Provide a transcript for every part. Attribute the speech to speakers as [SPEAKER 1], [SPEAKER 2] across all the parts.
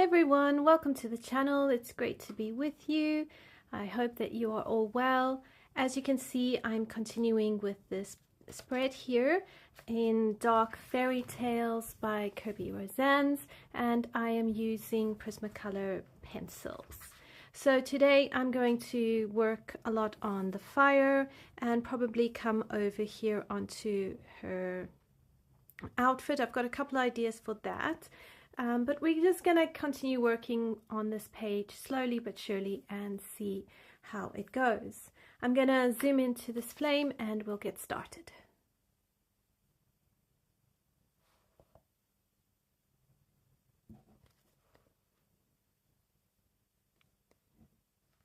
[SPEAKER 1] Hi everyone, welcome to the channel. It's great to be with you. I hope that you are all well. As you can see, I'm continuing with this spread here in Dark Fairytales by Kerby Rosanes, and I am using Prismacolor pencils. So today I'm going to work a lot on the fire and probably come over here onto her outfit. I've got a couple ideas for that. But we're just going to continue working on this page slowly but surely and see how it goes. I'm going to zoom into this flame and we'll get started.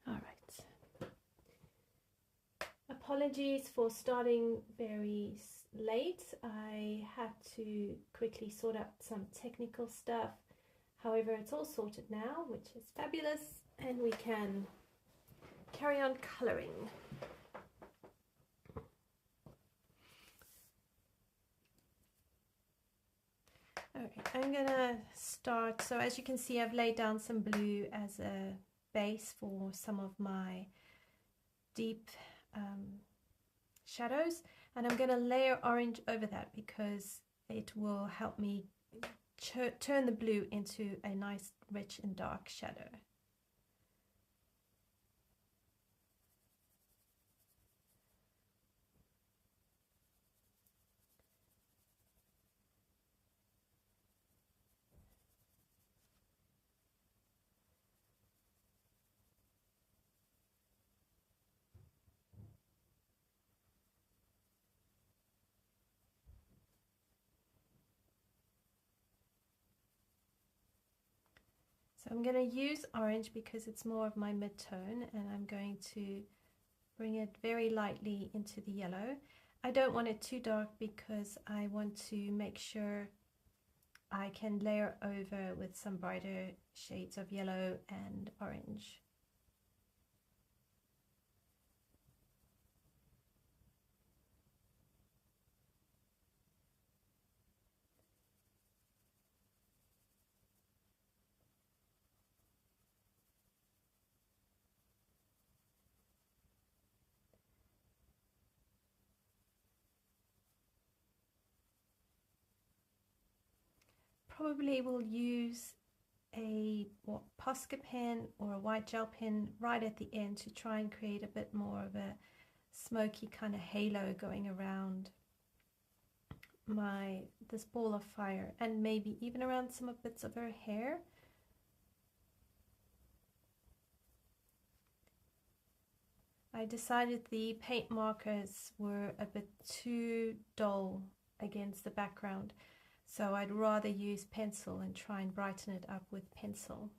[SPEAKER 1] All right. Apologies for starting very late. I had to quickly sort out some technical stuff. However, it's all sorted now, which is fabulous, and we can carry on coloring. Okay, I'm gonna start. So as you can see, I've laid down some blue as a base for some of my deep shadows, and I'm going to layer orange over that because it will help me turn the blue into a nice rich and dark shadow. So I'm going to use orange because it's more of my mid-tone, and I'm going to bring it very lightly into the yellow. I don't want it too dark because I want to make sure I can layer over with some brighter shades of yellow and orange. Probably will use a Posca pen or a white gel pen right at the end to try and create a bit more of a smoky kind of halo going around this ball of fire, and maybe even around some of bits of her hair. I decided the paint markers were a bit too dull against the background, so I'd rather use pencil and try and brighten it up with pencil.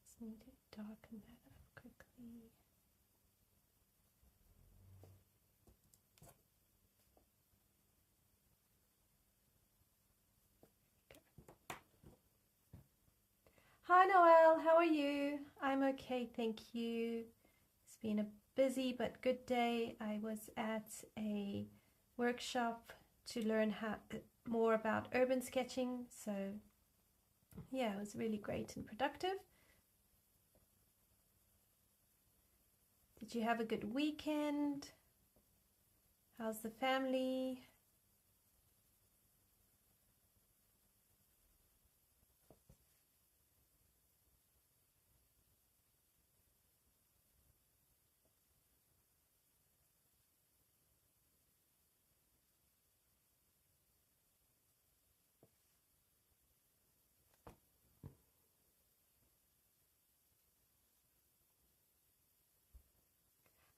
[SPEAKER 1] Just need to darken that up quickly. Hi Noelle, how are you? I'm okay, thank you. It's been a busy but good day. I was at a workshop to learn more about urban sketching, so yeah, it was really great and productive. Did you have a good weekend? How's the family?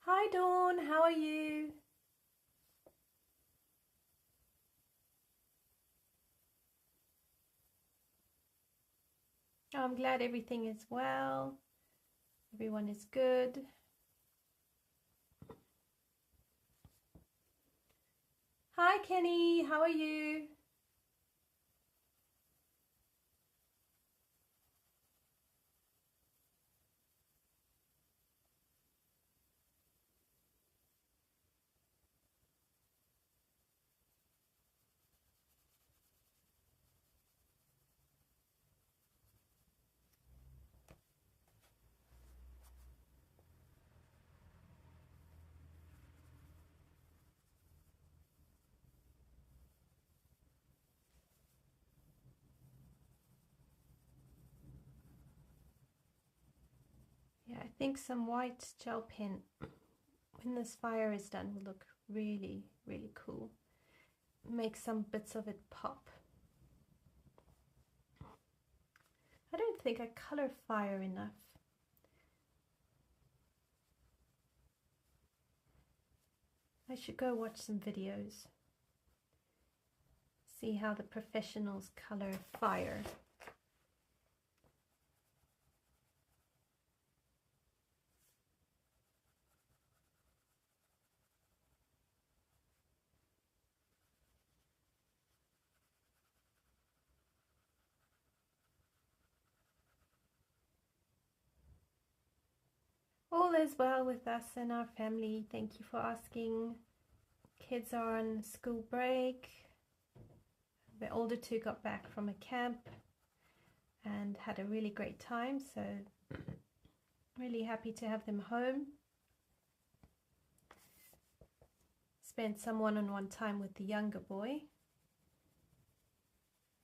[SPEAKER 1] Hi Dawn, how are you? I'm glad everything is well. Everyone is good. Hi Kenny, how are you? think some white gel pen when this fire is done will look really, really cool. Make some bits of it pop. I don't think I color fire enough. I should go watch some videos. See how the professionals color fire. All is well with us and our family. Thank you for asking. Kids are on school break. The older two got back from a camp and had a really great time, so really happy to have them home. Spent some one-on-one time with the younger boy,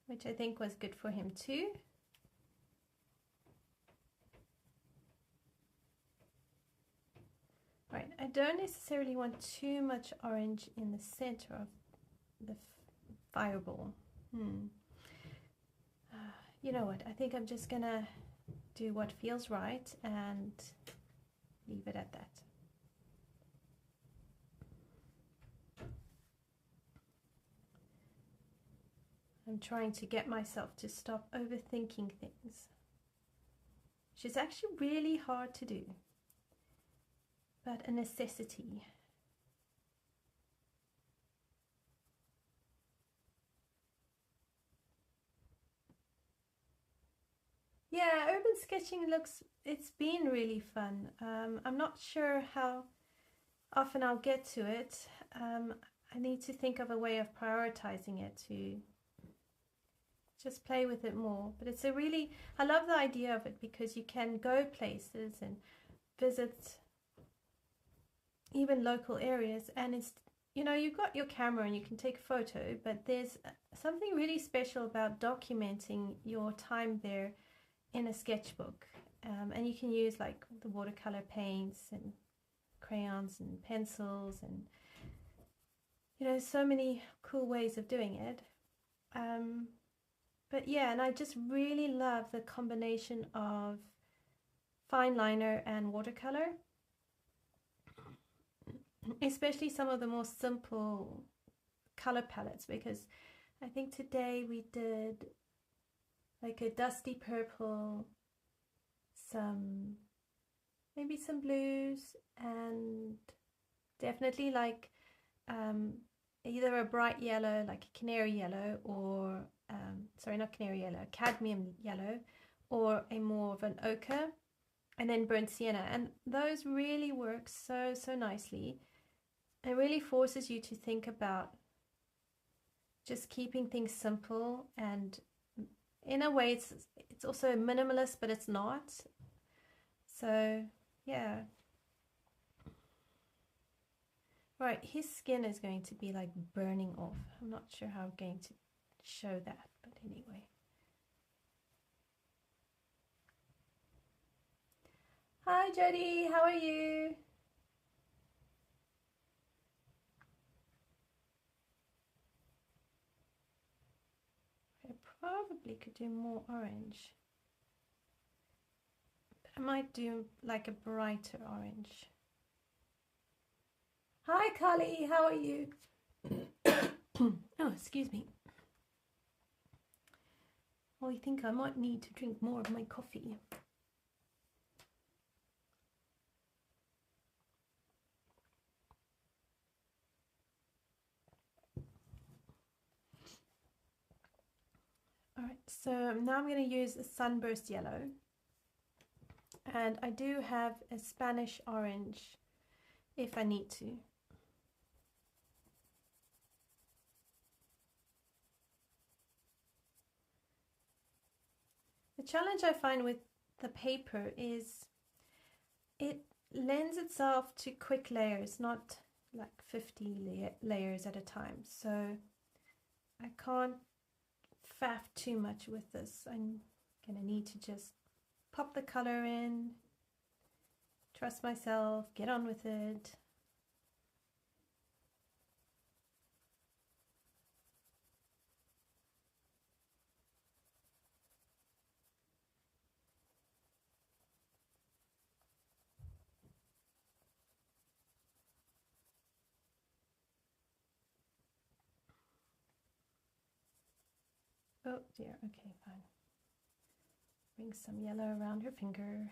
[SPEAKER 1] which I think was good for him too. Right, I don't necessarily want too much orange in the center of the fireball. You know what, I think I'm just gonna do what feels right and leave it at that. I'm trying to get myself to stop overthinking things, which is actually really hard to do, but a necessity. Yeah, urban sketching it's been really fun. I'm not sure how often I'll get to it. I need to think of a way of prioritizing it to just play with it more. But it's I love the idea of it because you can go places and visit even local areas, and it's, you know, you've got your camera and you can take a photo, but there's something really special about documenting your time there in a sketchbook. And you can use like the watercolor paints and crayons and pencils and, you know, so many cool ways of doing it. But yeah, and I just really love the combination of fine liner and watercolor, especially some of the more simple color palettes, because I think today we did like a dusty purple, maybe some blues, and definitely like either a bright yellow, like a canary yellow, or sorry, not canary yellow, cadmium yellow, or a more of an ochre, and then burnt sienna. And those really work so nicely. It really forces you to think about just keeping things simple, and in a way it's also minimalist, but it's not. So yeah. Right, his skin is going to be like burning off. I'm not sure how I'm going to show that, but anyway. Hi Jody, how are you? I probably could do more orange, but I might do like a brighter orange. Hi Carly, how are you? Oh, excuse me. Well, I think I might need to drink more of my coffee. Alright, so now I'm going to use a sunburst yellow, and I do have a Spanish orange if I need to. The challenge I find with the paper is it lends itself to quick layers, not like 50 layers at a time. So I can't faff too much with this. I'm gonna need to just pop the color in Trust myself, get on with it. Oh dear, okay, fine. Bring some yellow around her finger.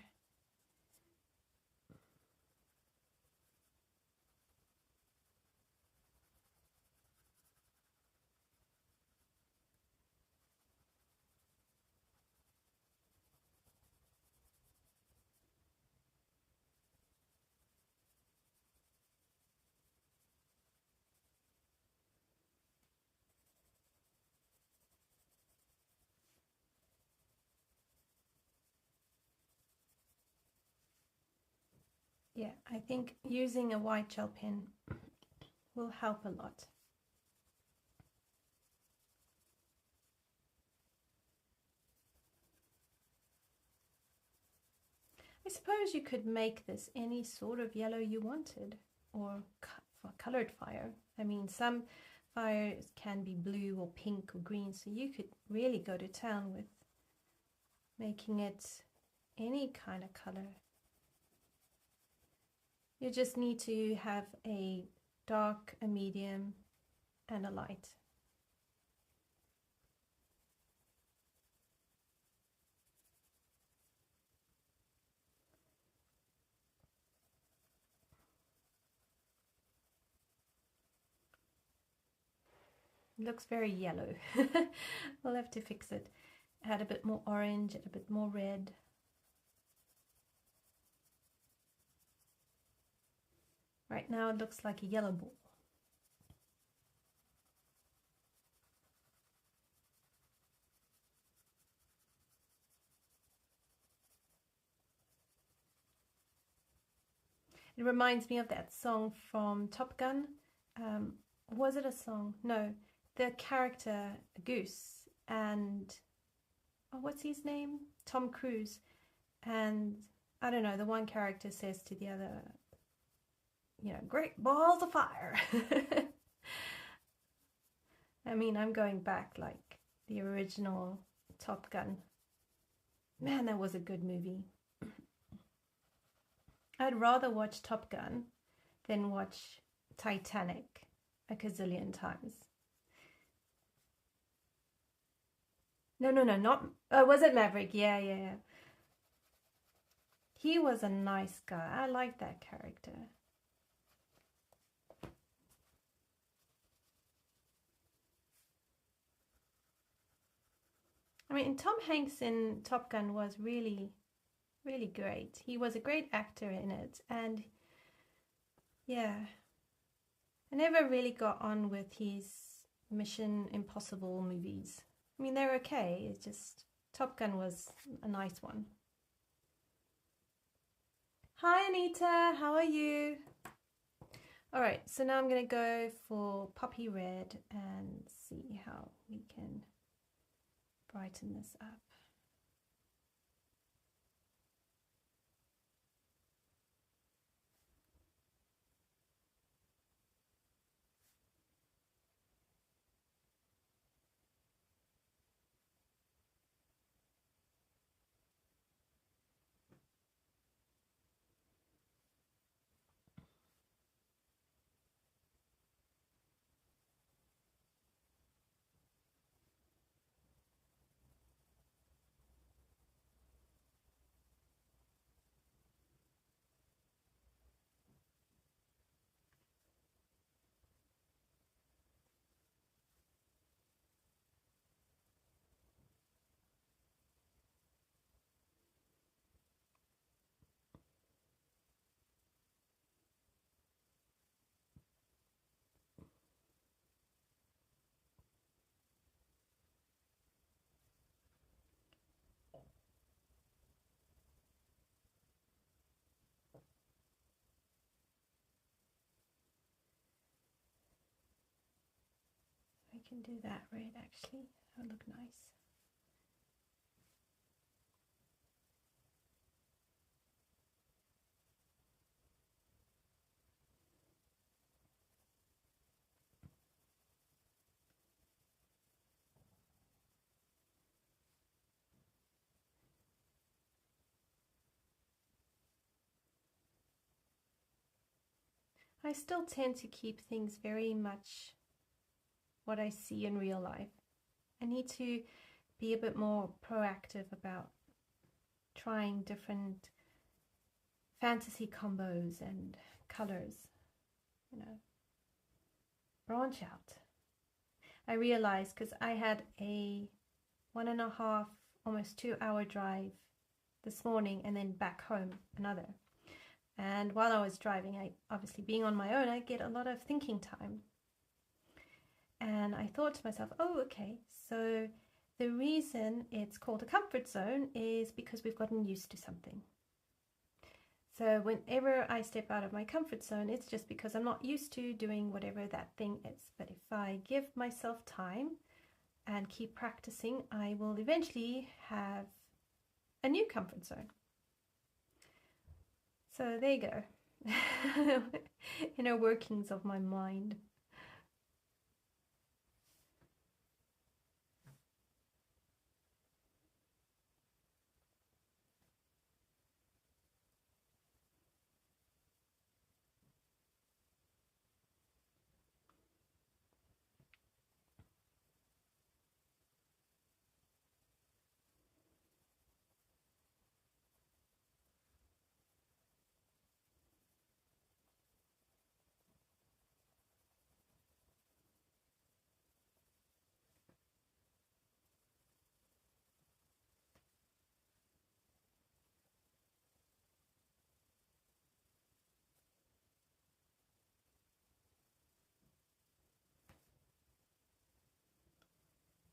[SPEAKER 1] Yeah, I think using a white gel pen will help a lot. I suppose you could make this any sort of yellow you wanted, or for colored fire. I mean, some fires can be blue or pink or green, so you could really go to town with making it any kind of color. You just need to have a dark, a medium, and a light. It looks very yellow. We'll have to fix it. Add a bit more orange, add a bit more red. Right now it looks like a yellow ball. It reminds me of that song from Top Gun. Was it a song? No. The character Goose and, oh, what's his name? Tom Cruise. And I don't know, the one character says to the other, you know, great balls of fire. I mean, I'm going back like the original Top Gun. Man, that was a good movie. I'd rather watch Top Gun than watch Titanic a gazillion times. No, not, was it Maverick? Yeah. He was a nice guy. I like that character. I mean, Tom Hanks in Top Gun was really, really great. He was a great actor in it, and yeah, I never really got on with his Mission Impossible movies. I mean, they're okay, it's just Top Gun was a nice one. Hi Anita, how are you? Alright, so now I'm going to go for Poppy Red and see how we can brighten this up. I can do that red actually, that'll look nice. I still tend to keep things very much what I see in real life. I need to be a bit more proactive about trying different fantasy combos and colors, you know, branch out. I realized because I had a 1.5, almost 2 hour drive this morning and then back home another. And while I was driving, I obviously being on my own, I get a lot of thinking time. And I thought to myself, oh, okay, so the reason it's called a comfort zone is because we've gotten used to something. So whenever I step out of my comfort zone, it's just because I'm not used to doing whatever that thing is. But if I give myself time and keep practicing, I will eventually have a new comfort zone. So there you go. Inner workings of my mind.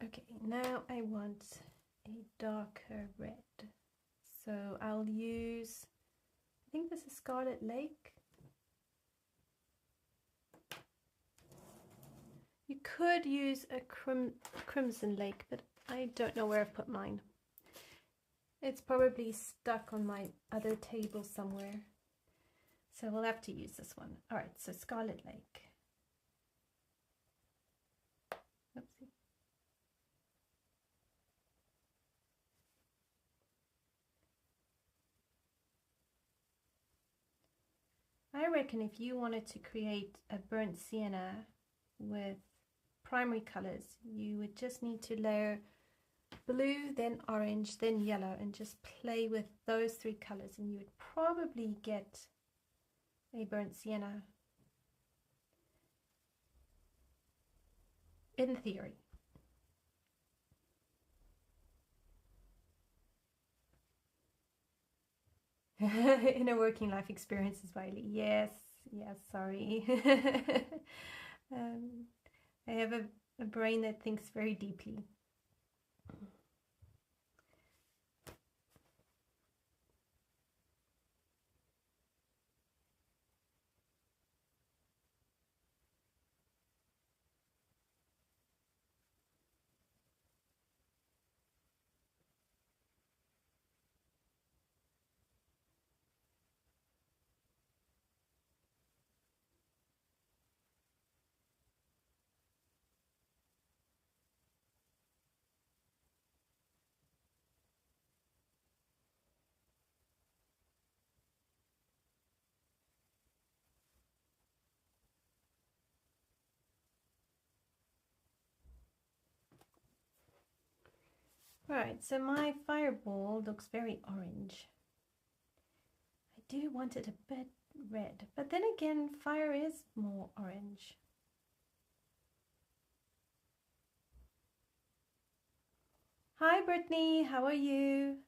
[SPEAKER 1] Okay, now I want a darker red. So I'll use, I think this is Scarlet Lake. You could use a Crimson Lake, but I don't know where I've put mine. It's probably stuck on my other table somewhere. So we'll have to use this one. All right, so Scarlet Lake. Oopsie. I reckon if you wanted to create a burnt sienna with primary colors, you would just need to layer blue, then orange, then yellow, and just play with those 3 colors, and you would probably get a burnt sienna, in theory. Inner working life experiences, Wiley. Yes, sorry. I have a brain that thinks very deeply. Right, so my fireball looks very orange. I do want it a bit red, but then again, fire is more orange. Hi Brittany, how are you?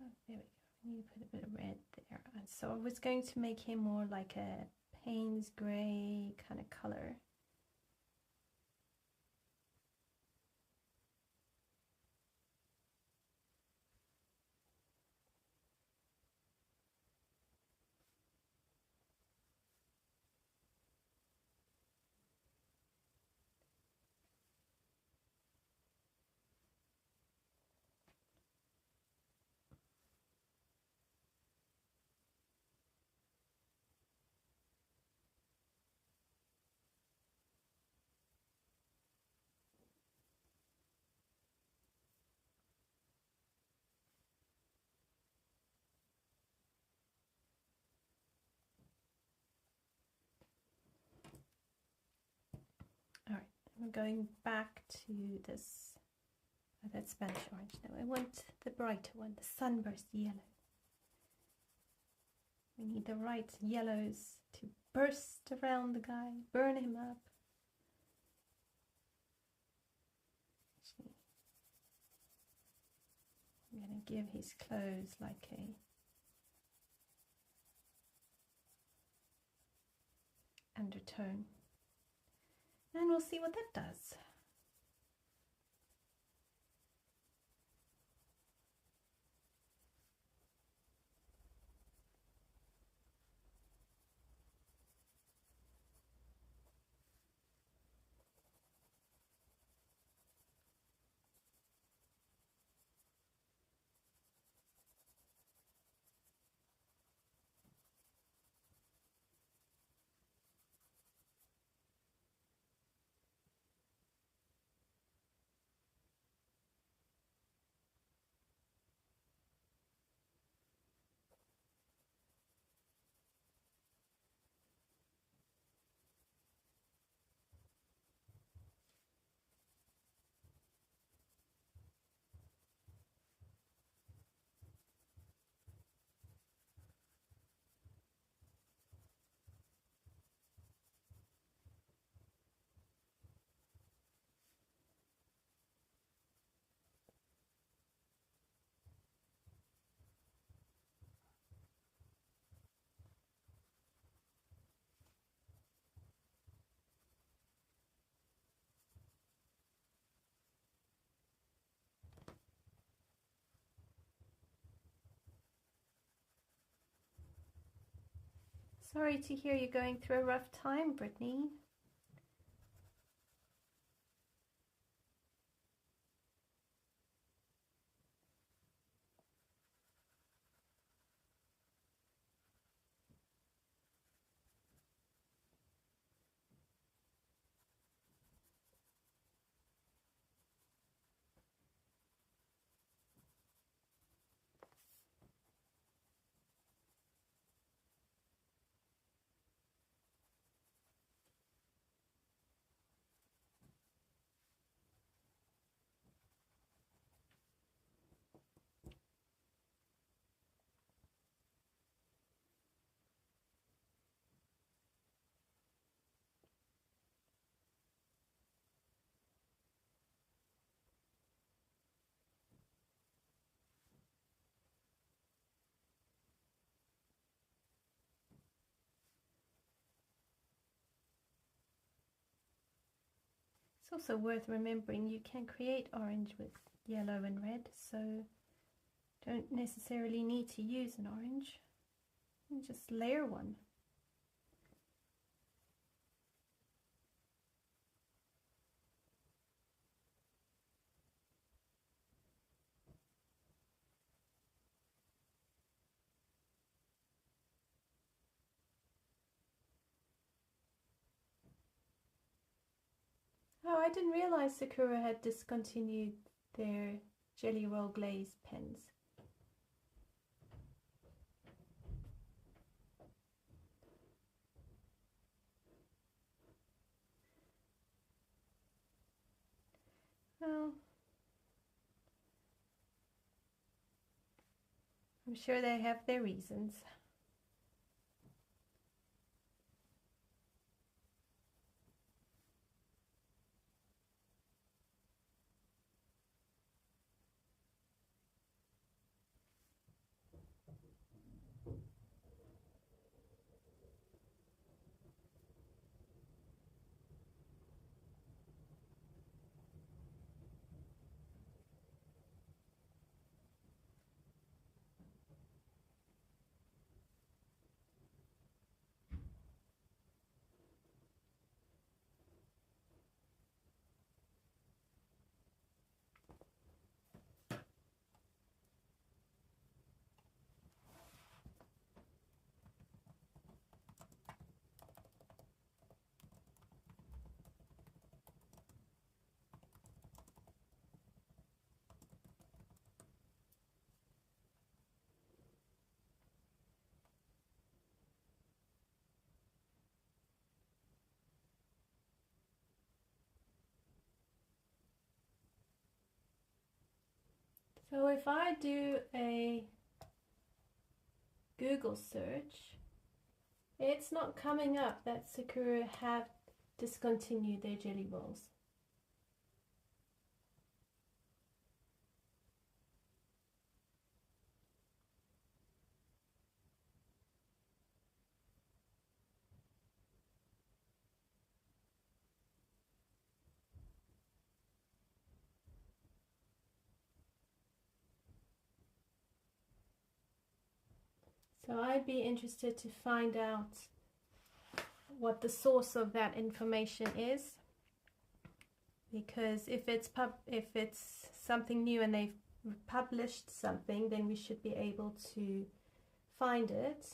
[SPEAKER 1] Oh, there we go. I need to put a bit of red there. And so I was going to make him more like a Payne's gray kind of color. I'm going back to this, that Spanish orange. No, I want the brighter one, the sunburst yellow. We need the right yellows to burst around the guy, burn him up. Actually, I'm going to give his clothes like a undertone. And we'll see what that does. Sorry to hear you're going through a rough time, Brittany. It's also worth remembering you can create orange with yellow and red, so don't necessarily need to use an orange. You can just layer one. Oh, I didn't realize Sakura had discontinued their Jelly Roll Glaze pens. Well, I'm sure they have their reasons. So if I do a Google search, it's not coming up that Sakura have discontinued their jelly rolls. So I'd be interested to find out what the source of that information is, because if it's something new and they've published something, then we should be able to find it.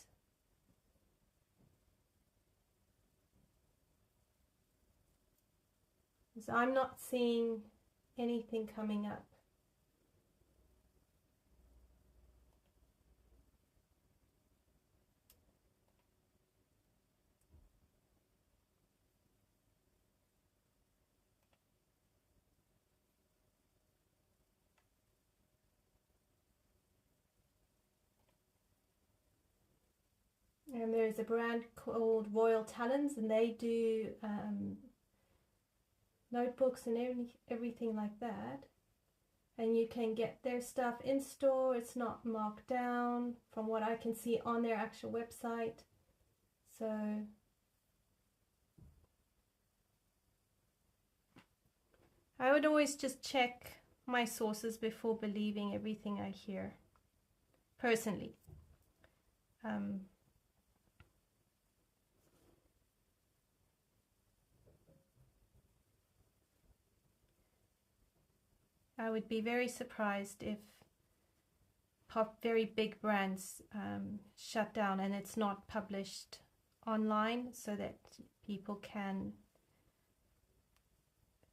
[SPEAKER 1] So I'm not seeing anything coming up. And there's a brand called Royal Talons, and they do notebooks and everything like that. And you can get their stuff in store. It's not marked down from what I can see on their actual website. So I would always just check my sources before believing everything I hear, personally. I would be very surprised if very big brands shut down and it's not published online so that people can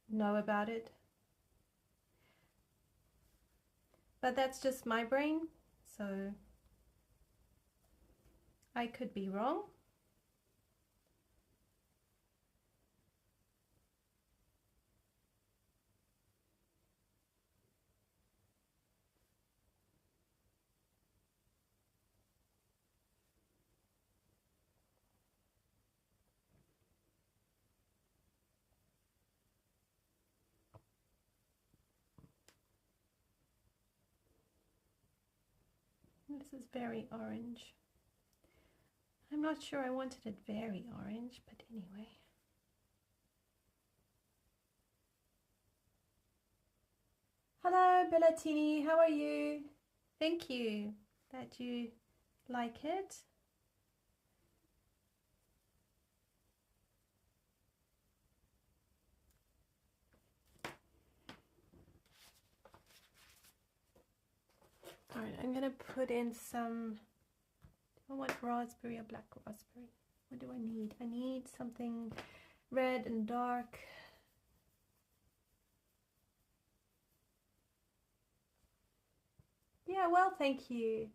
[SPEAKER 1] know about it. But that's just my brain, so I could be wrong. This is very orange. I'm not sure I wanted it very orange, but anyway. Hello, Bellatini, how are you? Thank you that you like it. All right, I'm gonna put in some, I want raspberry or black raspberry. What do I need? I need something red and dark. Yeah, well, thank you.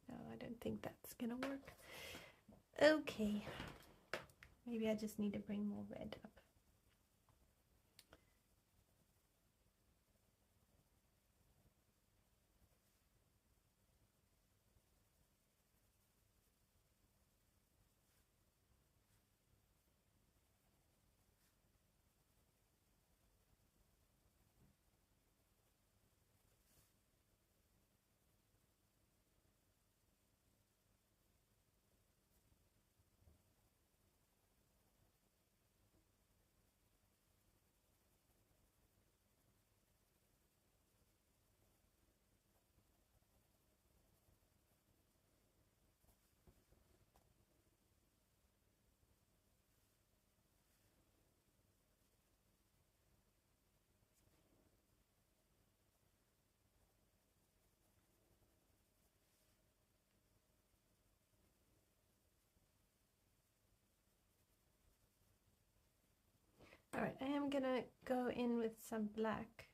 [SPEAKER 1] No, I don't think that's gonna work. Okay, maybe I just need to bring more red up. All right, I am gonna go in with some black.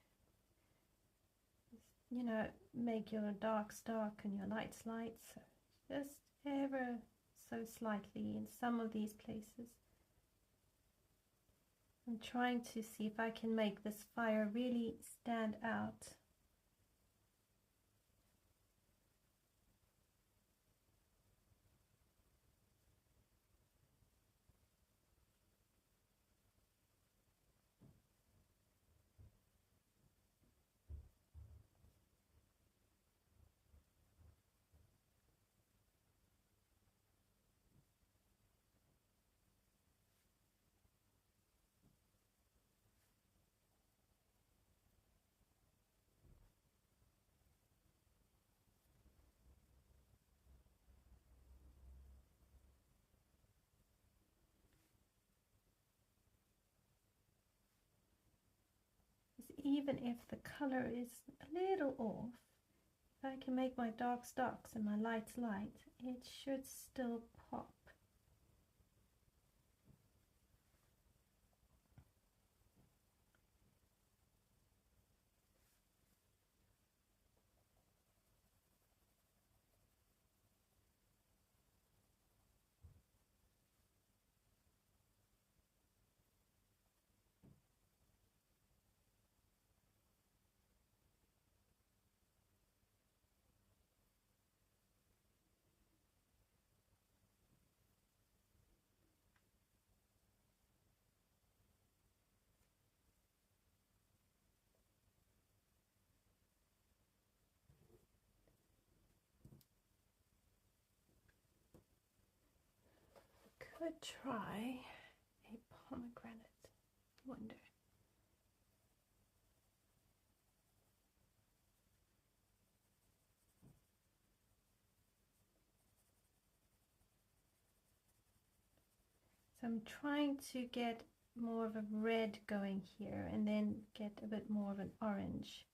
[SPEAKER 1] You know, make your darks dark and your lights light, so just ever so slightly in some of these places. I'm trying to see if I can make this fire really stand out. Even if the color is a little off, if I can make my darks darks and my lights light, it should still pop. Could try a pomegranate, I wonder. So I'm trying to get more of a red going here and then get a bit more of an orange.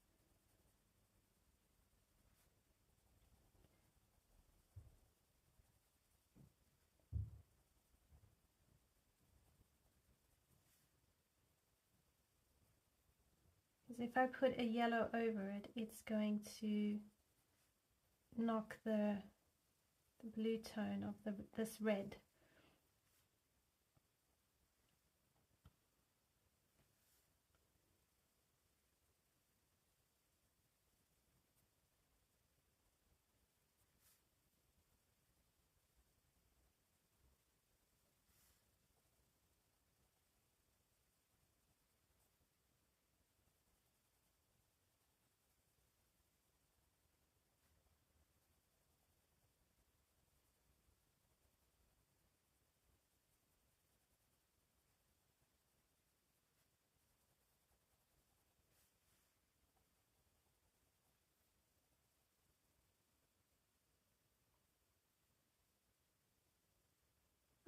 [SPEAKER 1] Because if I put a yellow over it, it's going to knock the blue tone of this red.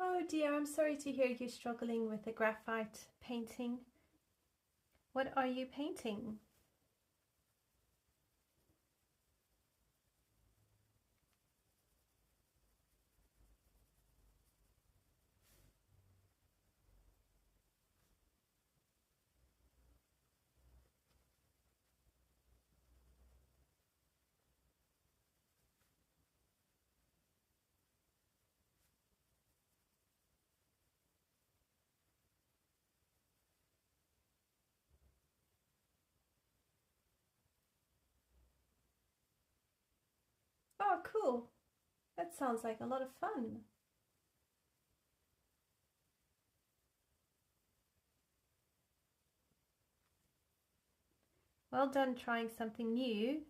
[SPEAKER 1] Oh dear, I'm sorry to hear you struggling with the graphite painting. What are you painting? Oh, cool. That sounds like a lot of fun. Well done trying something new.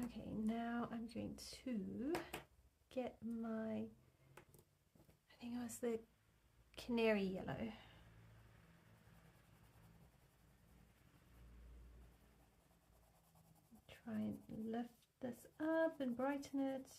[SPEAKER 1] Okay, now I'm going to get my, I think it was the canary yellow. Try and lift this up and brighten it.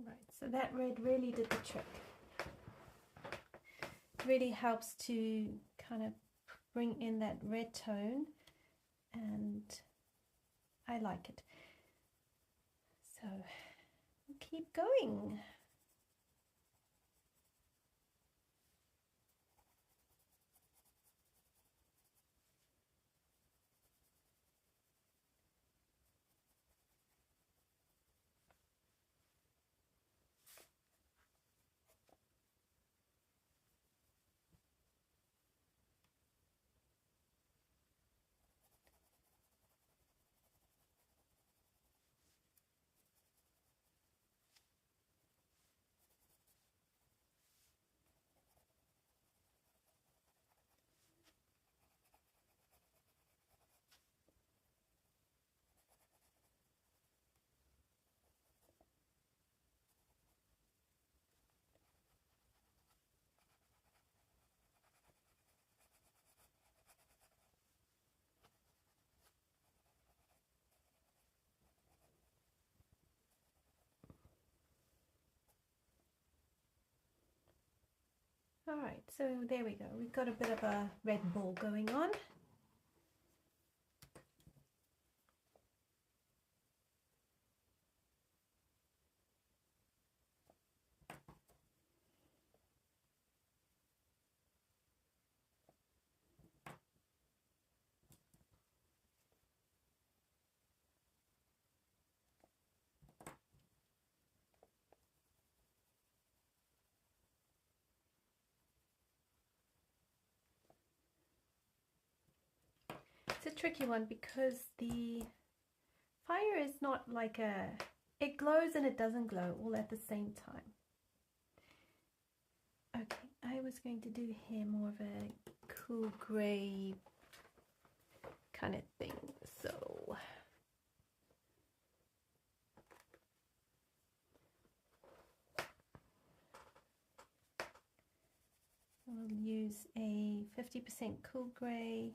[SPEAKER 1] Right, so that red really did the trick. It really helps to kind of bring in that red tone, and I like it. So keep going. All right, so there we go. We've got a bit of a red ball going on. It's a tricky one because the fire is not like it glows and it doesn't glow all at the same time. Okay, I was going to do here more of a cool gray kind of thing, so I'll use a 50% cool gray.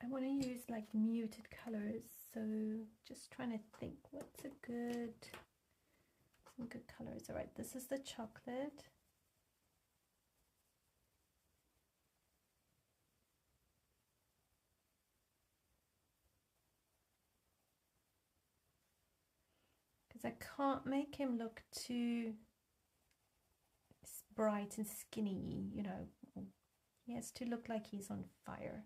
[SPEAKER 1] I want to use like muted colors, so just trying to think what's a good, some good colors. All right, this is the chocolate. Because I can't make him look too bright and skinny, you know. He has to look like he's on fire.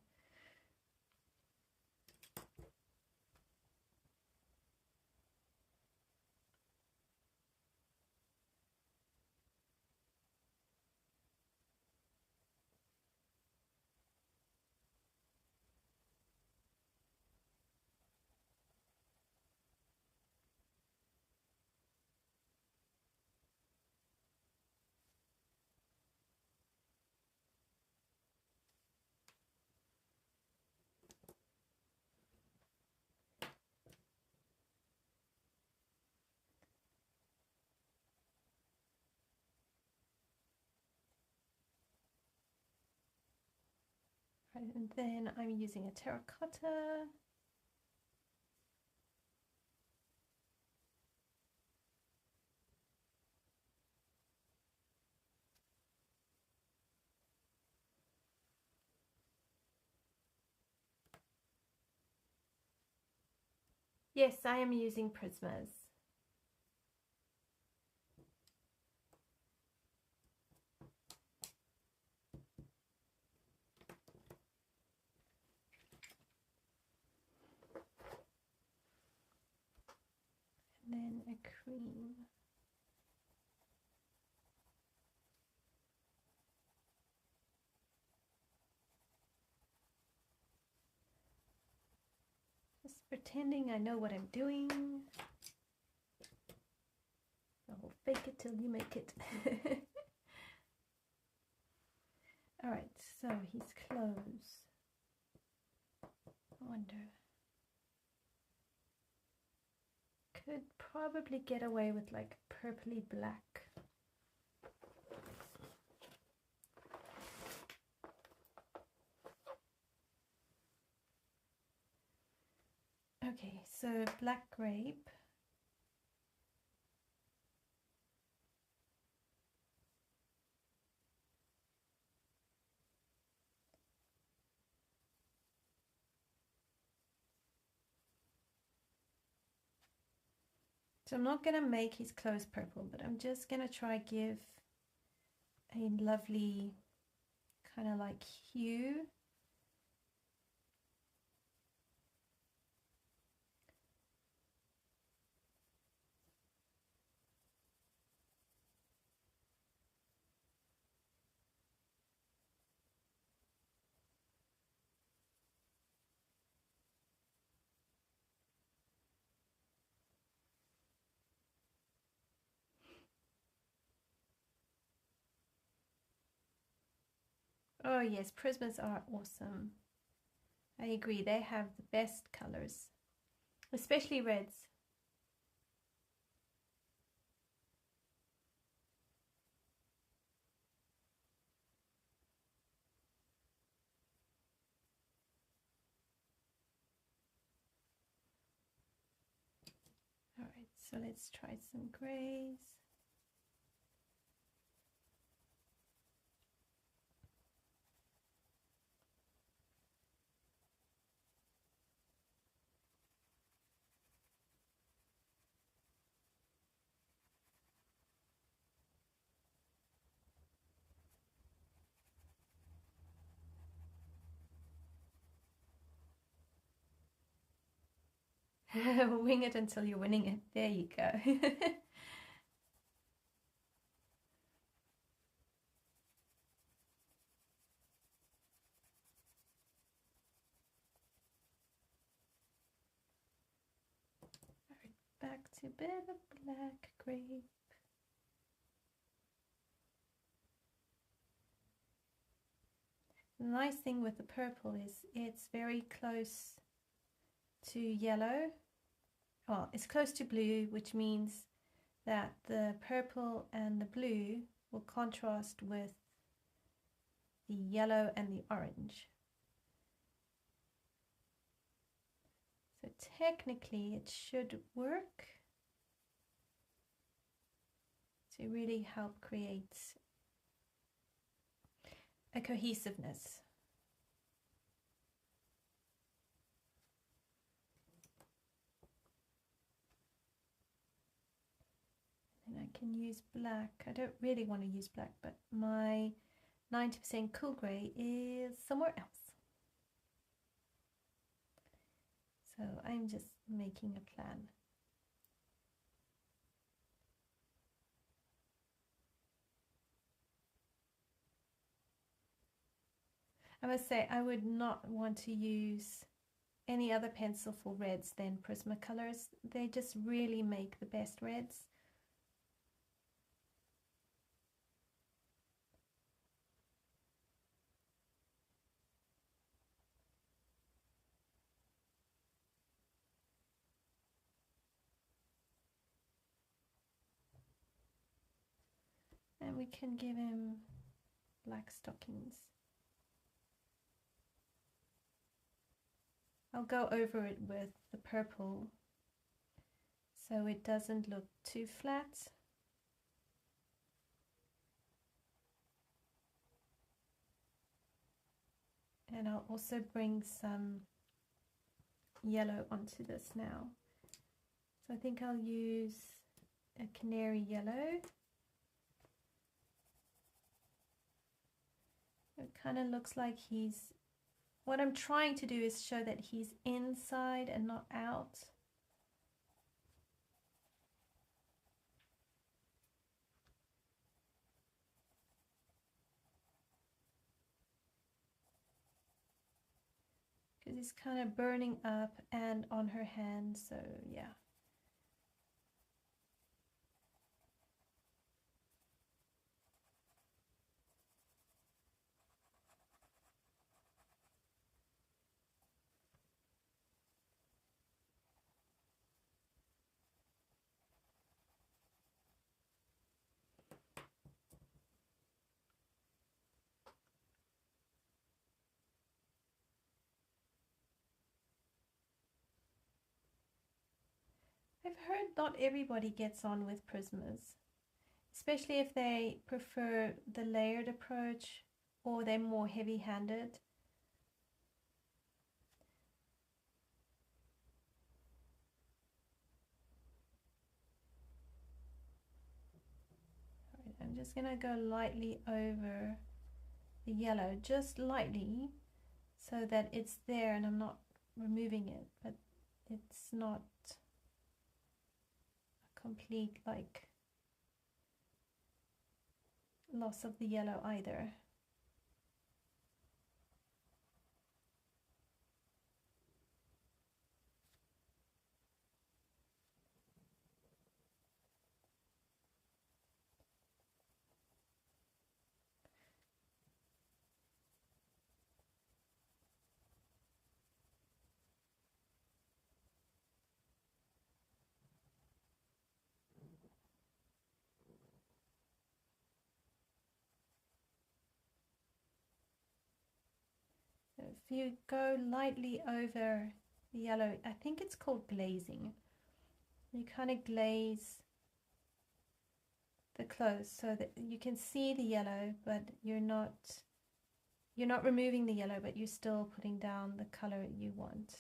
[SPEAKER 1] And then I'm using a terracotta. Yes, I am using Prismas. And then a cream. Just pretending I know what I'm doing. I'll fake it till you make it. All right, so his clothes. I wonder. could probably get away with like purpley black. Okay, so black grape. So I'm not going to make his clothes purple, but I'm just going to try give a lovely kind of like hue. Oh yes, Prismas are awesome. I agree, they have the best colors, especially reds. All right, so let's try some grays. Wing it until you're winning it. There you go. Back to a bit of black grape. The nice thing with the purple is it's very close to yellow. Well, it's close to blue, which means that the purple and the blue will contrast with the yellow and the orange. So technically it should work to really help create a cohesiveness. And I can use black. I don't really want to use black, but my 90% cool grey is somewhere else. So I'm just making a plan. I must say I would not want to use any other pencil for reds than Prismacolors. They just really make the best reds. And we can give him black stockings. I'll go over it with the purple so it doesn't look too flat. And I'll also bring some yellow onto this now. So I think I'll use a canary yellow. It kind of looks like he's, what I'm trying to do is show that he's inside and not out. Because he's kind of burning up and on her hand, so yeah. I've heard not everybody gets on with Prismas, especially if they prefer the layered approach or they're more heavy-handed. Right, I'm just going to go lightly over the yellow, just lightly, so that it's there and I'm not removing it, but it's not a complete like loss of the yellow either. If you go lightly over the yellow, I think it's called glazing. You kind of glaze the clothes so that you can see the yellow, but you're not removing the yellow, but you're still putting down the color you want.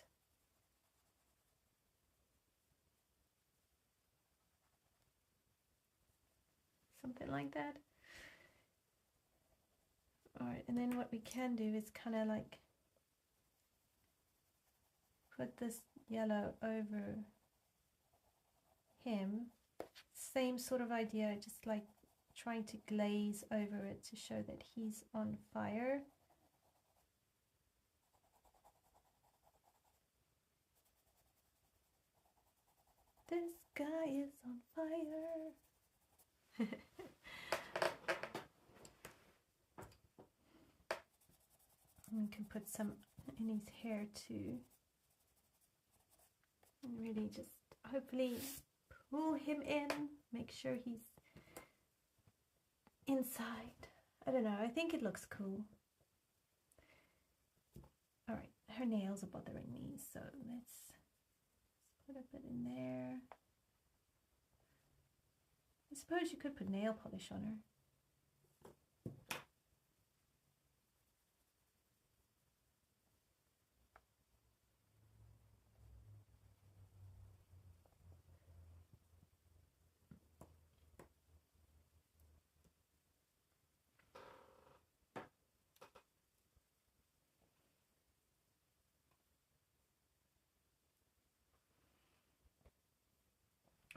[SPEAKER 1] Something like that. All right, and then what we can do is kind of like put this yellow over him. Same sort of idea, just like trying to glaze over it to show that he's on fire. This guy is on fire. We can put some in his hair too. And really just hopefully pull him in, make sure he's inside. I don't know, I think it looks cool. All right, her nails are bothering me, so let's put a bit in there. I suppose you could put nail polish on her.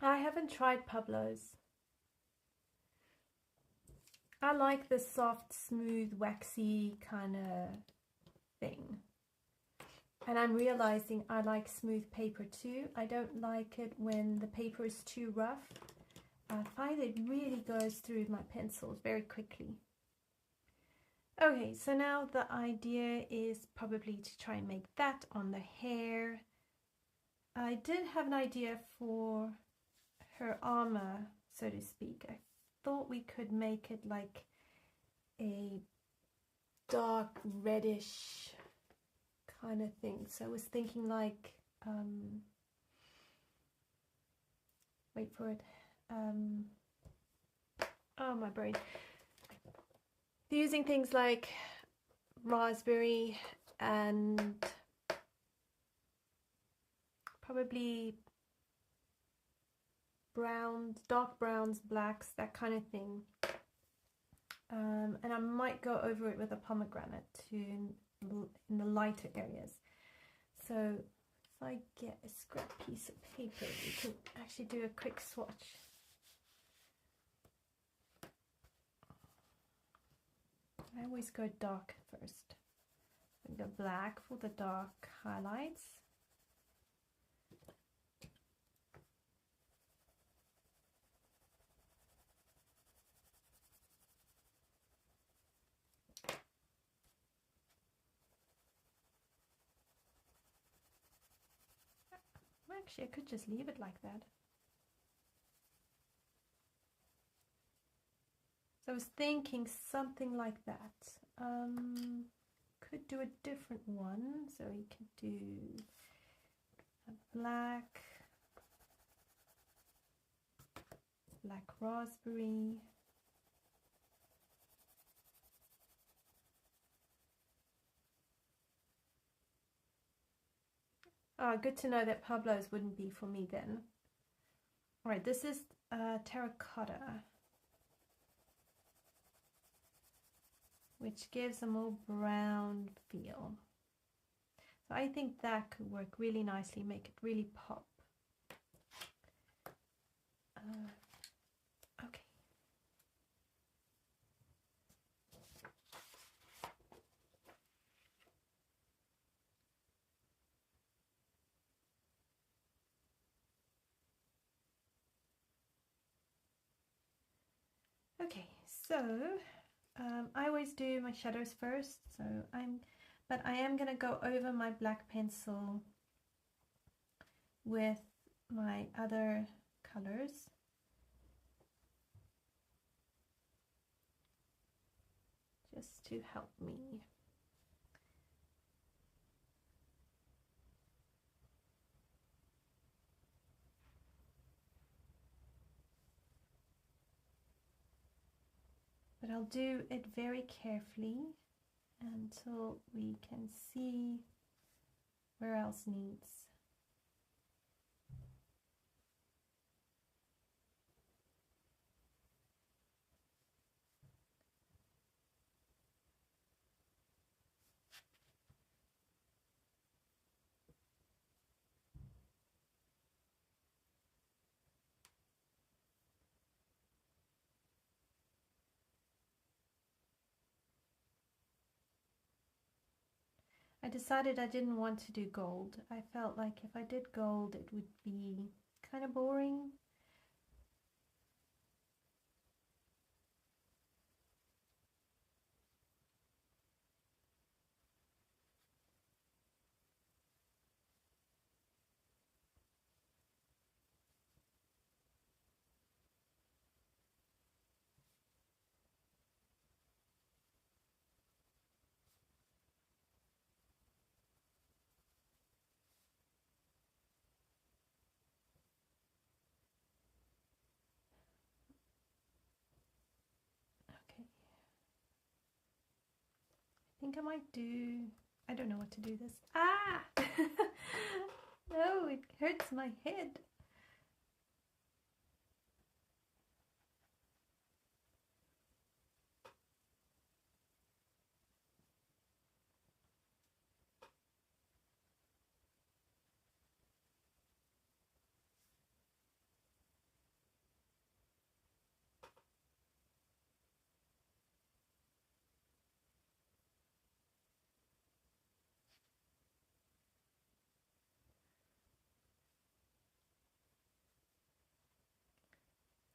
[SPEAKER 1] I haven't tried Pablo's. I like the soft, smooth, waxy kind of thing. And I'm realizing I like smooth paper too. I don't like it when the paper is too rough. I find it really goes through my pencils very quickly. Okay, so now the idea is probably to try and make that on the hair. I did have an idea for her armor, so to speak. I thought we could make it like a dark reddish kind of thing. So I was thinking like, wait for it. Oh, my brain. Using things like raspberry and probably browns, dark browns, blacks, that kind of thing. And I might go over it with a pomegranate in the lighter areas. So if I get a scrap piece of paper, we can actually do a quick swatch. I always go dark first. I go black for the dark highlights. Actually, I could just leave it like that. So I was thinking something like that. Could do a different one. So you could do a black black raspberry. Oh, good to know that Pablo's wouldn't be for me then. All right, this is terracotta, which gives a more brown feel. So I think that could work really nicely, make it really pop. Okay. Okay, so I always do my shadows first, but I am gonna go over my black pencil with my other colors. Just to help me. But I'll do it very carefully until we can see where else needs. I decided I didn't want to do gold. I felt like if I did gold, it would be kind of boring. I think I might do, I don't know what to do this. Ah! No, it hurts my head.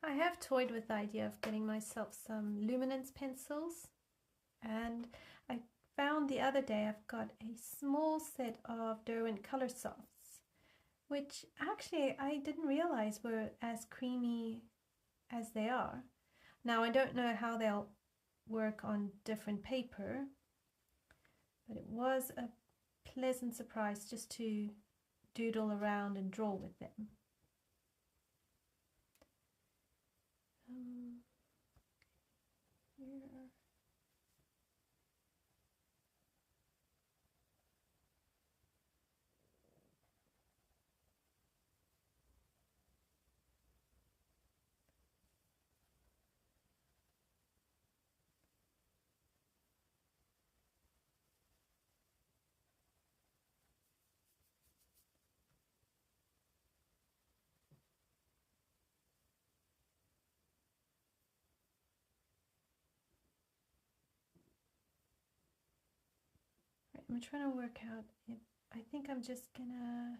[SPEAKER 1] I have toyed with the idea of getting myself some luminance pencils, and I found the other day I've got a small set of Derwent Color Softs, which actually I didn't realize were as creamy as they are. Now I don't know how they'll work on different paper, but it was a pleasant surprise just to doodle around and draw with them. Here. I'm trying to work out if I think I'm just gonna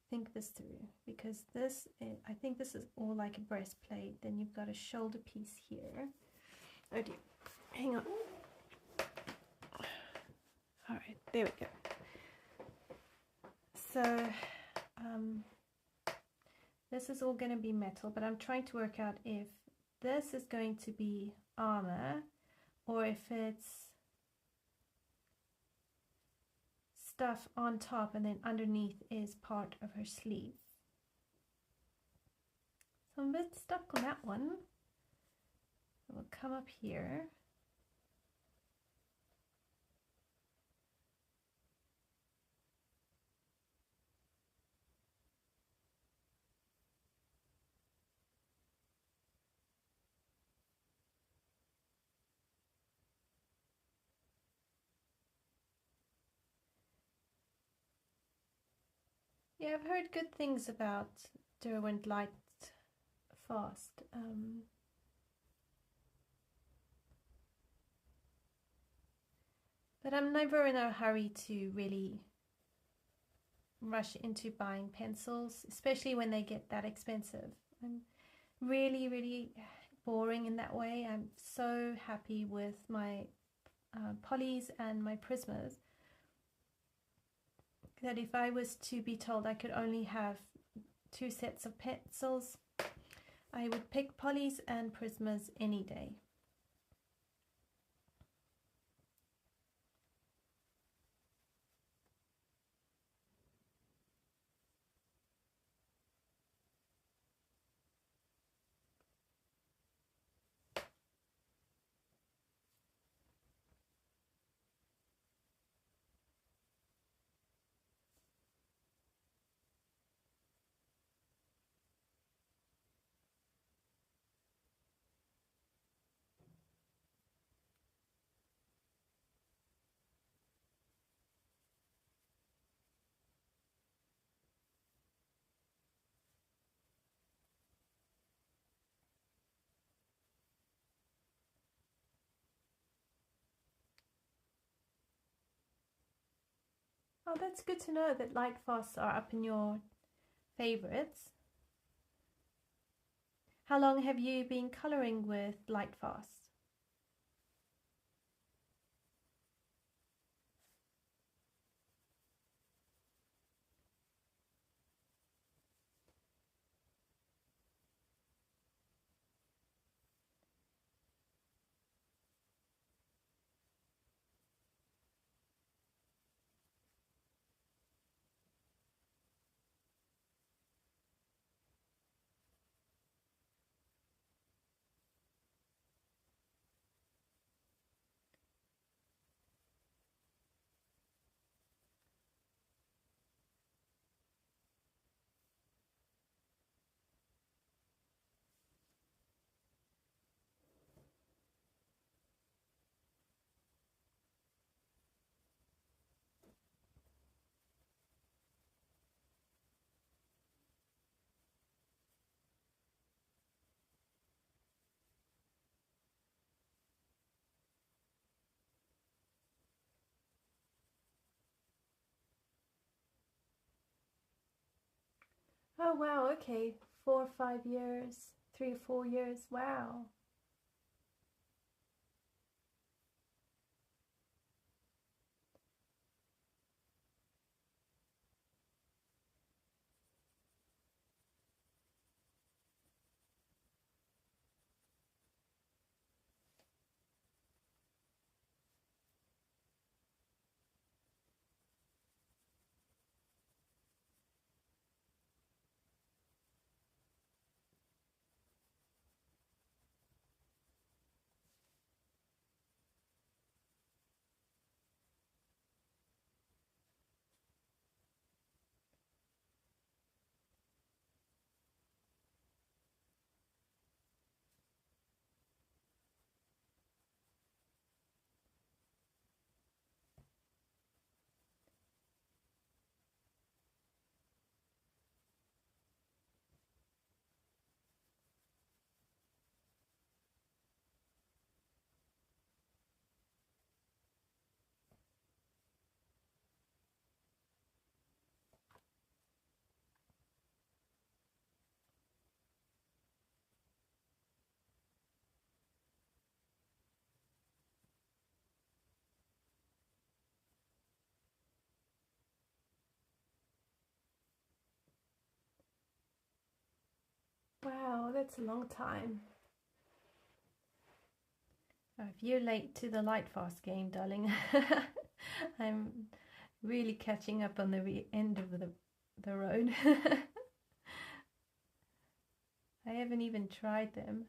[SPEAKER 1] think this through, because this is, I think this is all like a breastplate. Then you've got a shoulder piece here. Oh dear, hang on. All right, there we go. So this is all going to be metal, but I'm trying to work out if this is going to be armor or if it's stuff on top and then underneath is part of her sleeve. So I'm a bit stuck on that one. We'll come up here. Yeah, I've heard good things about Derwent Light Fast. But I'm never in a hurry to really rush into buying pencils, especially when they get that expensive. I'm really, really boring in that way. I'm so happy with my polys and my Prismas that if I was to be told I could only have 2 sets of pencils, I would pick polys and Prismas any day. Oh, that's good to know that light fasts are up in your favorites. How long have you been coloring with light fasts? Oh wow, okay. 4 or 5 years, 3 or 4 years, wow. Wow, that's a long time. Oh, if you're late to the light fast game, darling, I'm really catching up on the end of the road. I haven't even tried them.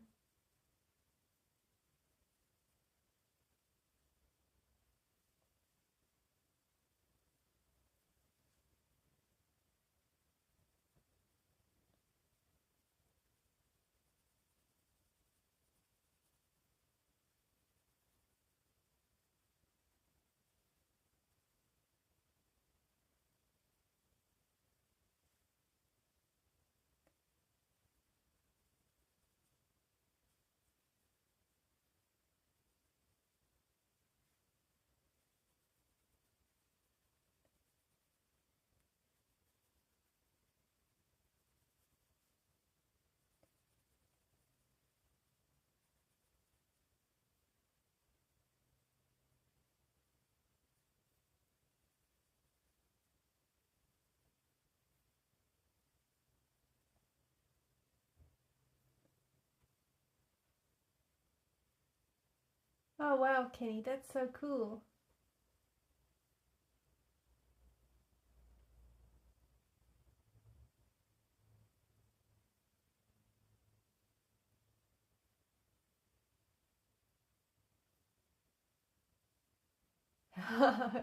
[SPEAKER 1] Oh wow, Kenny, that's so cool.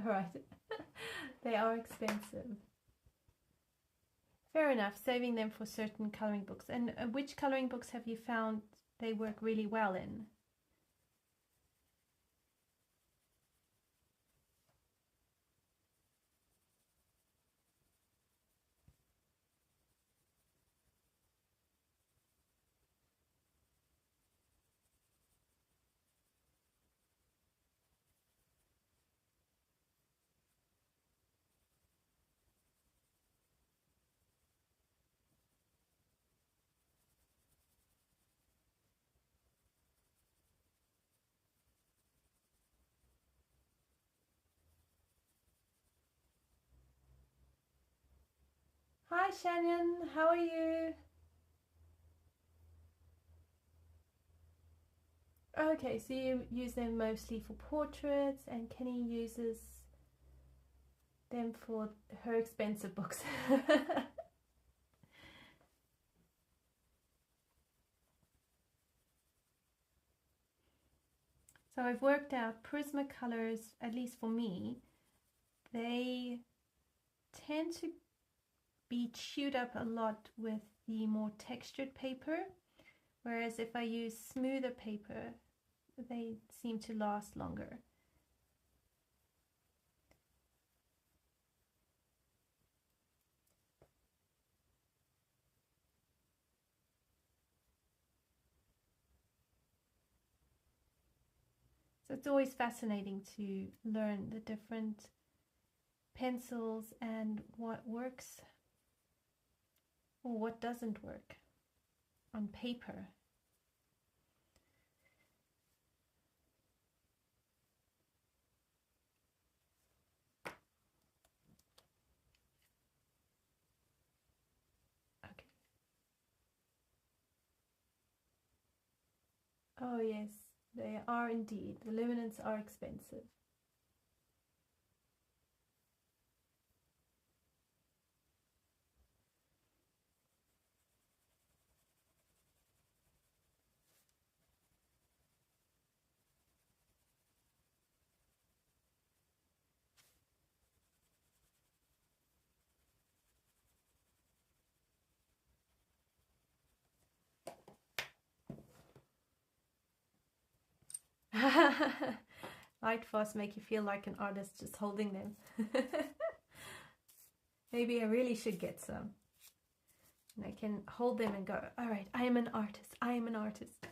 [SPEAKER 1] Right. They are expensive. Fair enough, saving them for certain coloring books. And which coloring books have you found they work really well in? Hi Shannon, how are you? Okay, so you use them mostly for portraits, and Kenny uses them for her expensive books. So I've worked out Prismacolors, at least for me, they tend to be chewed up a lot with the more textured paper, whereas if I use smoother paper, they seem to last longer. So it's always fascinating to learn the different pencils and what works or what doesn't work on paper. Okay. Oh yes, they are indeed. The luminants are expensive. Light fast make you feel like an artist just holding them. Maybe I really should get some. And I can hold them and go, all right, I am an artist. I am an artist.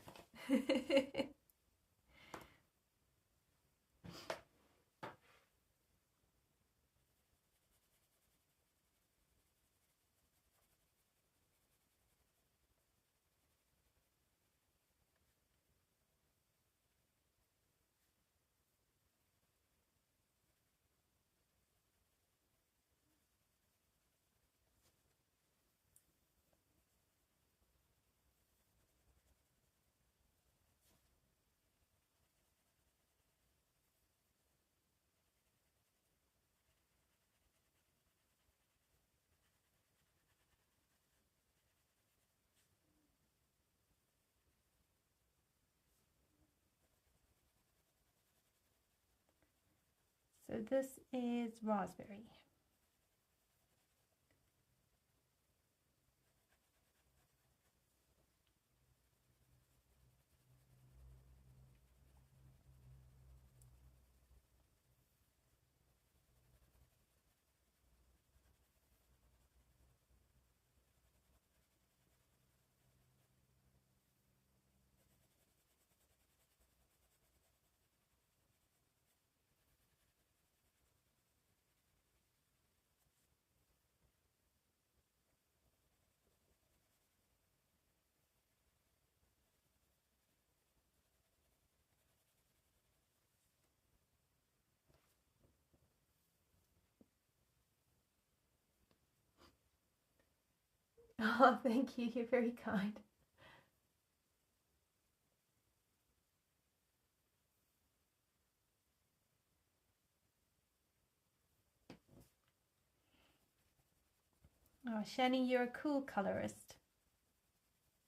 [SPEAKER 1] So this is raspberry. Oh, thank you. You're very kind. Oh, Shani, you're a cool colorist.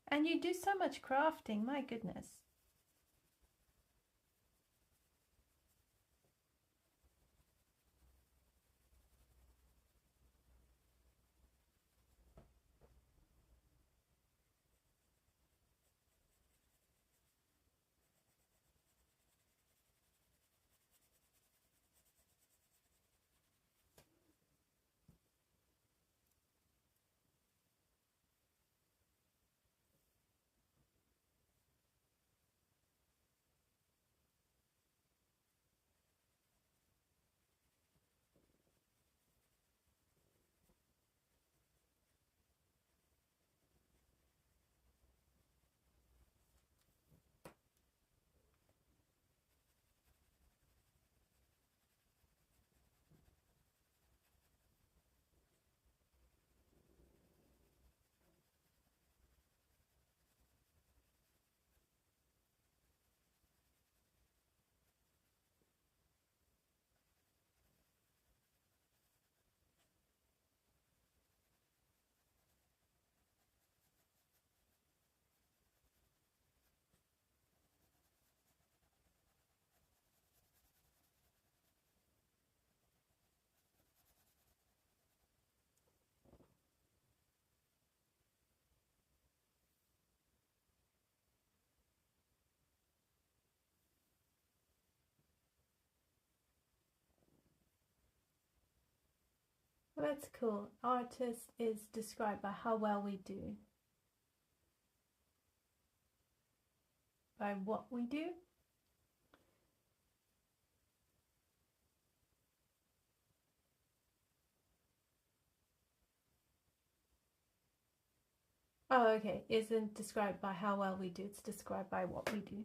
[SPEAKER 1] And you do so much crafting, my goodness. Well, that's cool. Artist is described by how well we do. By what we do. Oh, okay. Isn't described by how well we do. It's described by what we do.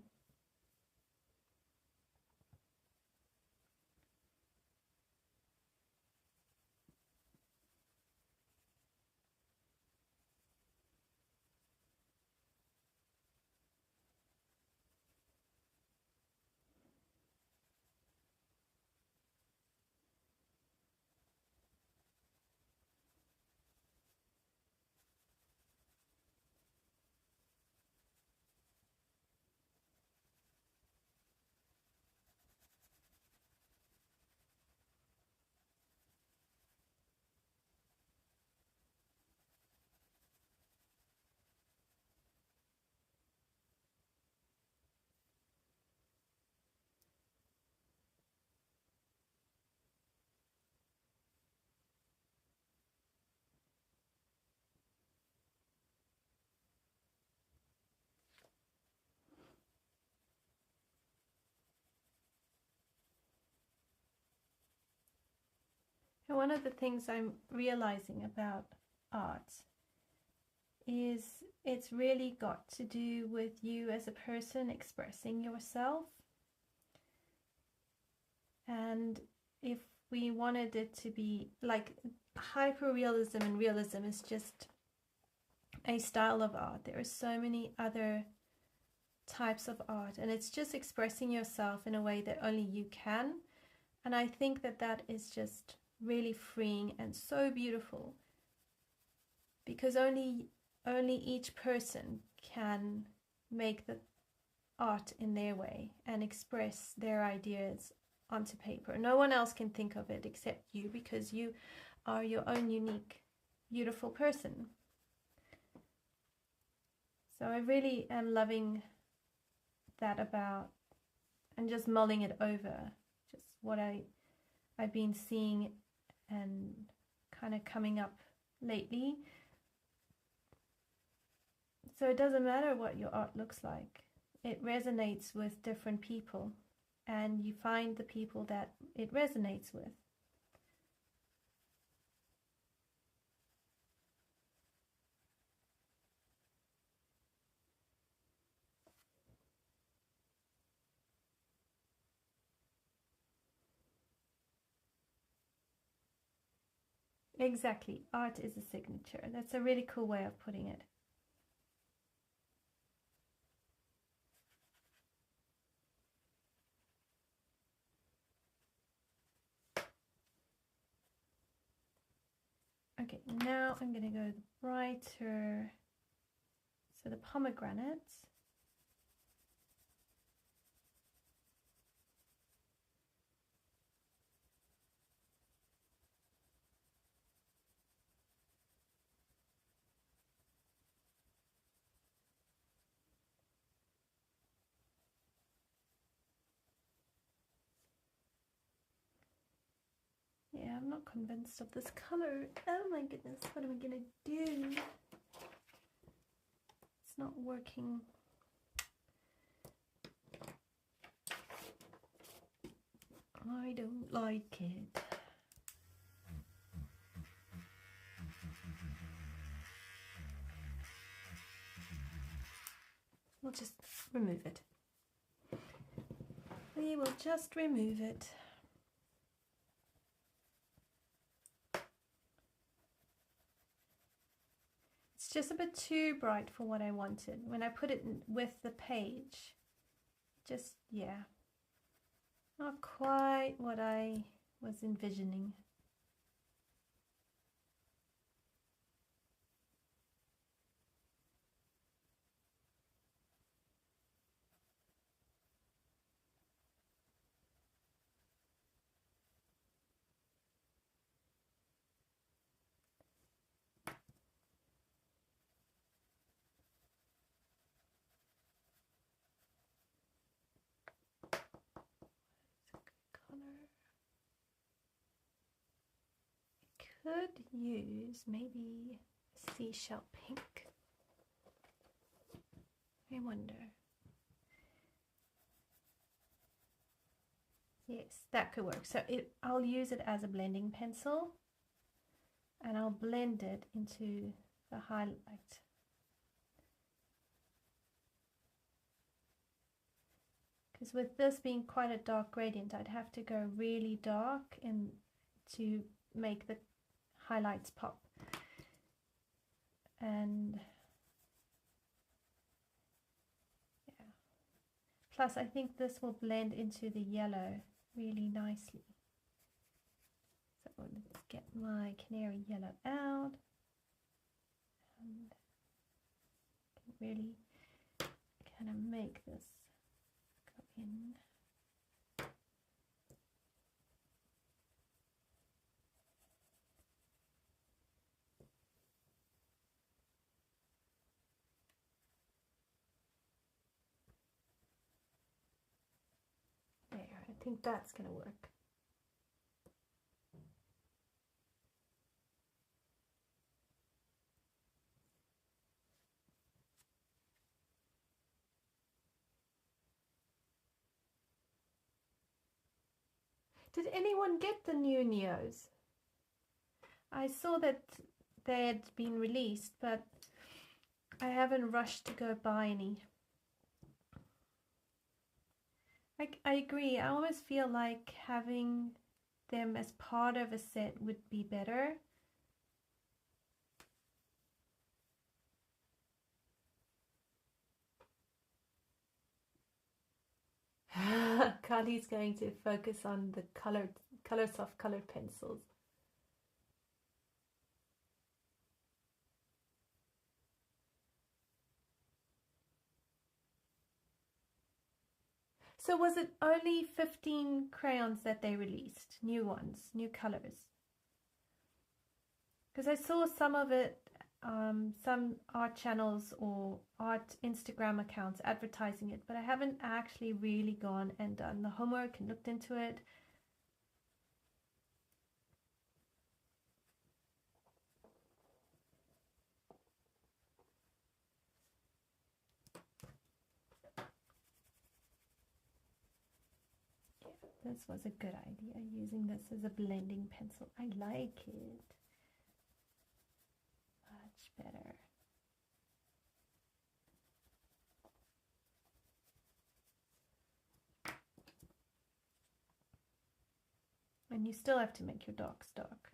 [SPEAKER 1] And one of the things I'm realizing about art is it's really got to do with you as a person expressing yourself. And if we wanted it to be like hyperrealism and realism is just a style of art. There are so many other types of art, and it's just expressing yourself in a way that only you can. And I think that that is just really freeing and so beautiful, because only each person can make the art in their way and express their ideas onto paper. No one else can think of it except you, because you are your own unique, beautiful person. So I really am loving that about, and just mulling it over, just what I've been seeing and kind of coming up lately. So it doesn't matter what your art looks like. It resonates with different people, and you find the people that it resonates with. Exactly. Art is a signature. That's a really cool way of putting it. Okay, now I'm going to go brighter. So the pomegranates. Yeah, I'm not convinced of this color. Oh my goodness, what am I gonna do? It's not working. I don't like it. We'll just remove it. We will just remove it. It's just a bit too bright for what I wanted. When I put it with the page, just, yeah, not quite what I was envisioning. Could use maybe seashell pink. I wonder. Yes, that could work. So I'll use it as a blending pencil, and I'll blend it into the highlight. Because with this being quite a dark gradient, I'd have to go really dark and to make the highlights pop. And yeah, plus I think this will blend into the yellow really nicely. So let's get my canary yellow out and really kind of make this go in. There, I think that's going to work. Did anyone get the new Neos? I saw that they had been released, but I haven't rushed to go buy any. I agree. I always feel like having them as part of a set would be better. Carly's going to focus on the soft colored pencils. So was it only 15 crayons that they released? New ones, new colors? Because I saw some of it, some art channels or art Instagram accounts advertising it, but I haven't actually really gone and done the homework and looked into it. This was a good idea, using this as a blending pencil. I like it. Much better. And you still have to make your darks dark.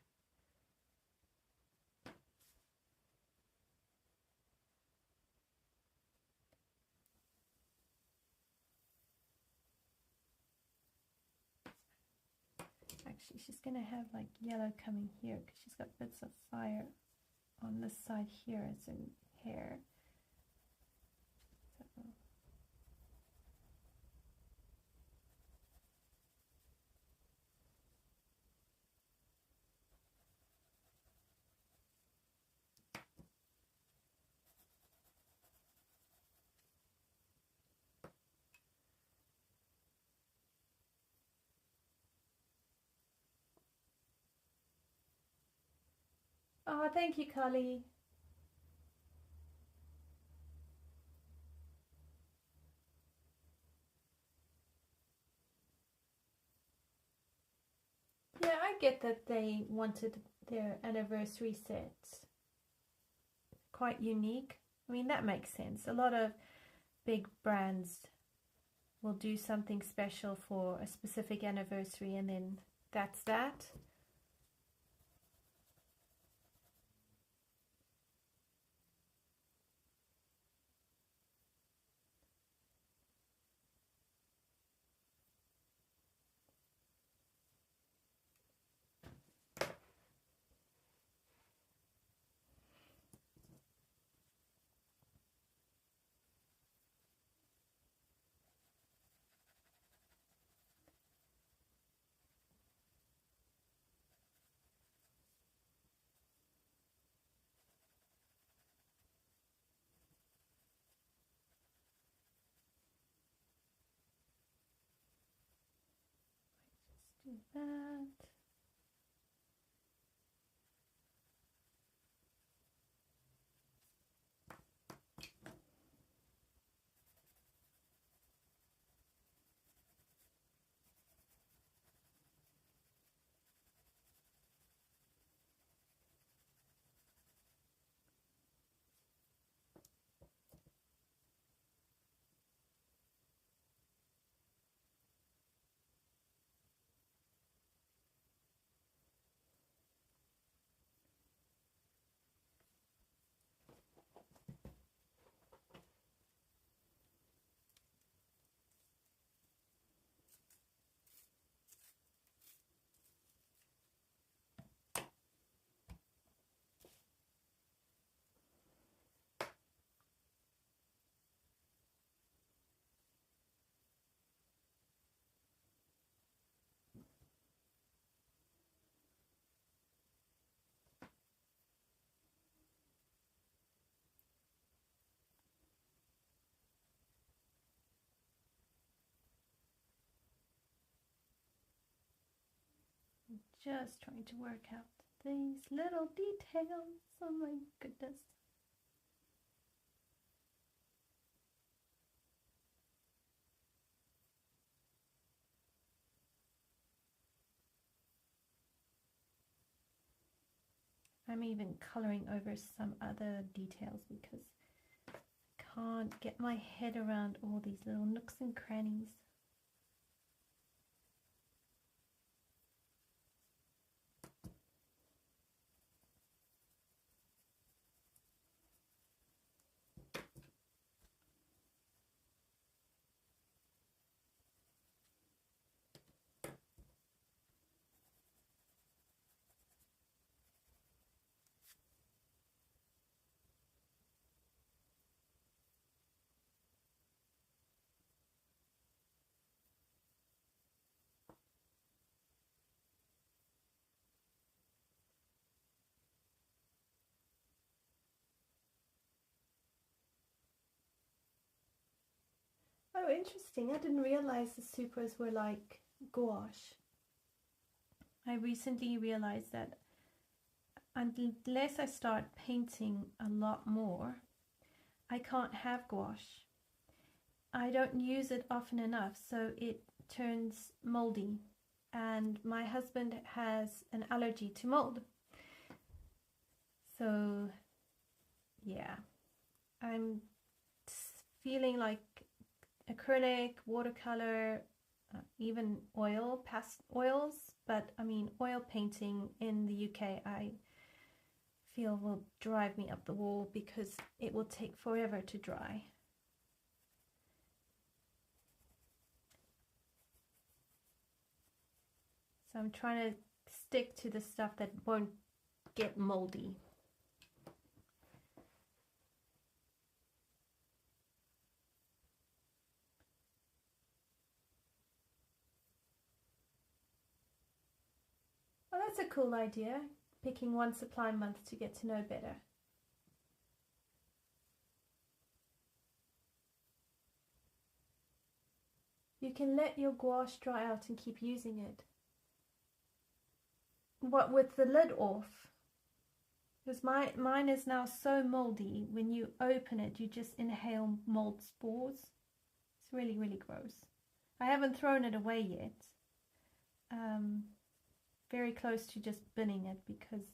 [SPEAKER 1] Actually, she's going to have like yellow coming here because she's got bits of fire on this side here as in hair. So. Oh, thank you, Carly. Yeah, I get that they wanted their anniversary sets quite unique. I mean, that makes sense. A lot of big brands will do something special for a specific anniversary and then that's that. Do that. Just trying to work out these little details. Oh my goodness. I'm even coloring over some other details because I can't get my head around all these little nooks and crannies. Oh, interesting. I didn't realize the supers were like gouache. I recently realized that unless I start painting a lot more, I can't have gouache. I don't use it often enough, so it turns moldy. And my husband has an allergy to mold. So, yeah, I'm feeling like acrylic, watercolor, even oils, but I mean oil painting in the UK I feel will drive me up the wall because it will take forever to dry. So I'm trying to stick to the stuff that won't get moldy. Well, that's a cool idea, picking one supply month to get to know better. You can let your gouache dry out and keep using it. What, with the lid off? Because mine is now so moldy, when you open it, you just inhale mold spores. It's really, really gross. I haven't thrown it away yet. Very close to just binning it because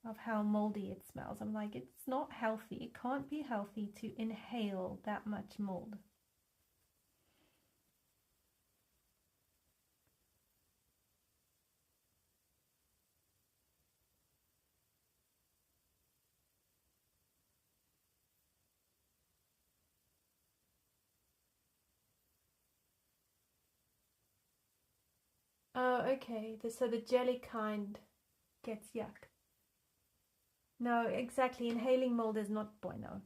[SPEAKER 1] of how moldy it smells. I'm like, it's not healthy. It can't be healthy to inhale that much mold. Oh, okay. So the jelly kind gets yuck. No, exactly. Inhaling mold is not bueno.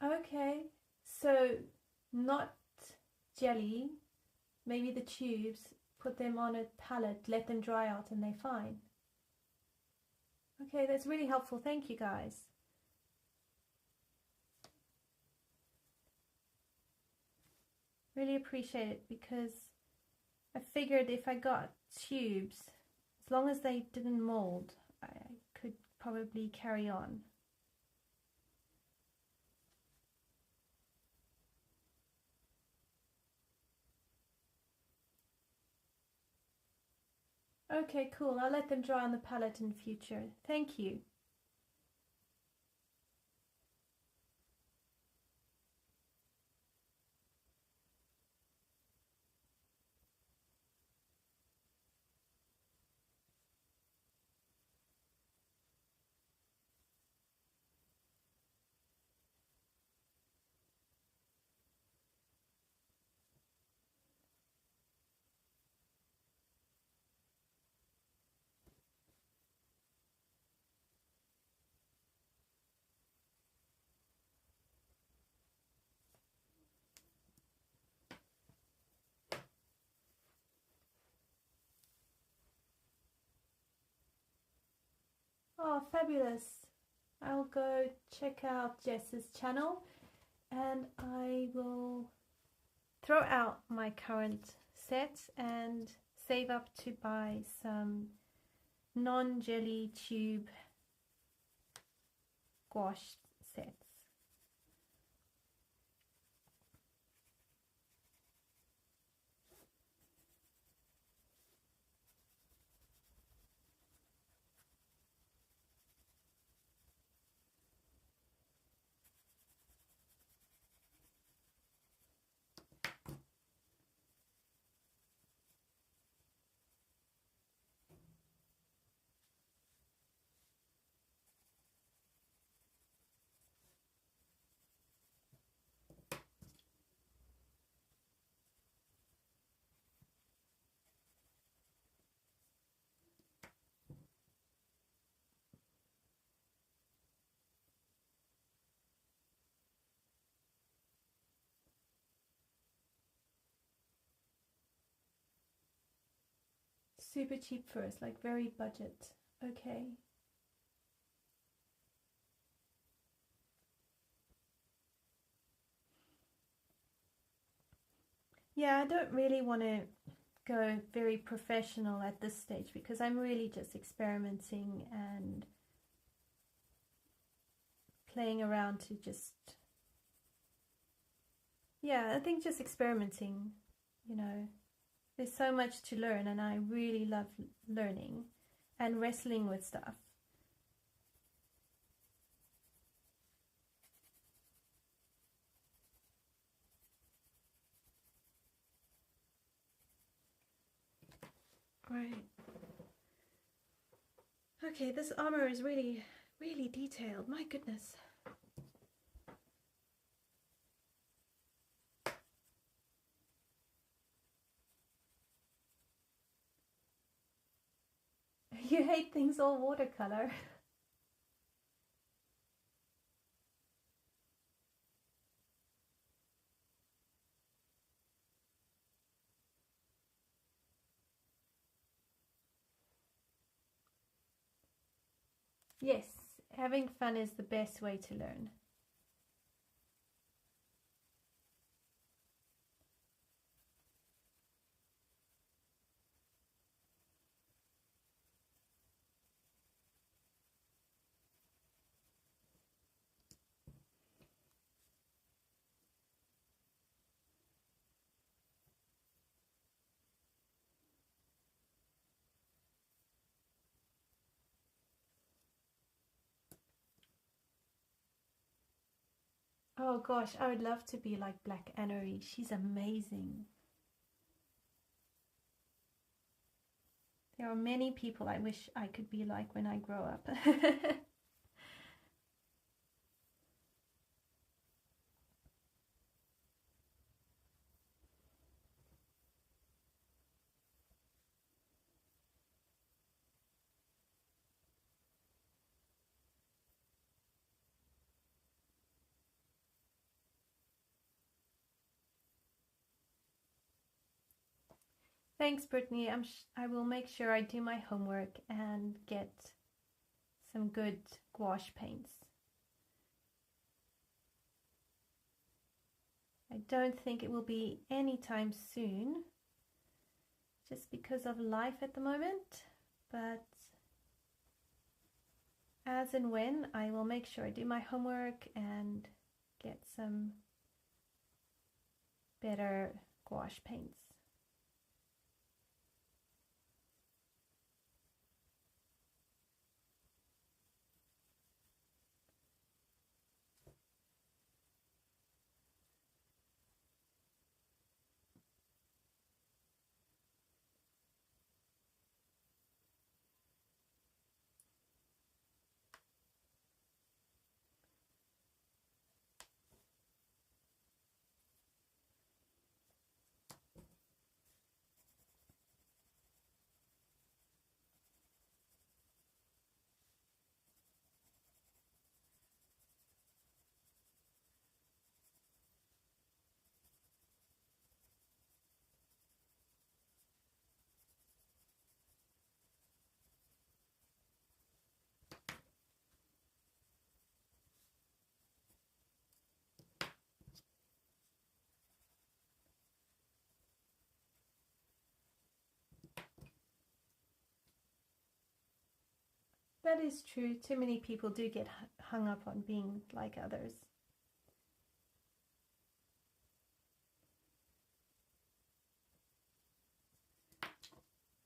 [SPEAKER 1] Okay, so not jelly, maybe the tubes, put them on a palette, let them dry out and they're fine. Okay, that's really helpful. Thank you, guys. Really appreciate it because I figured if I got tubes, as long as they didn't mold, I could probably carry on. Okay, cool. I'll let them dry on the palette in future. Thank you. Oh, fabulous. I'll go check out Jess's channel and I will throw out my current set and save up to buy some non-jelly tube gouache sets. super cheap first, like very budget. Okay. Yeah, I don't really want to go very professional at this stage because I'm really just experimenting and playing around to just, yeah, I think just experimenting, you know. There's so much to learn and I really love learning and wrestling with stuff. Right. Okay, this armor is really, really detailed. My goodness. You hate things all watercolor. Yes, having fun is the best way to learn. Oh gosh, I would love to be like Black Annery. She's amazing. There are many people I wish I could be like when I grow up. Thanks, Brittany. I will make sure I do my homework and get some good gouache paints. I don't think it will be anytime soon, just because of life at the moment, but as and when, I will make sure I do my homework and get some better gouache paints. That is true. Too many people do get hung up on being like others.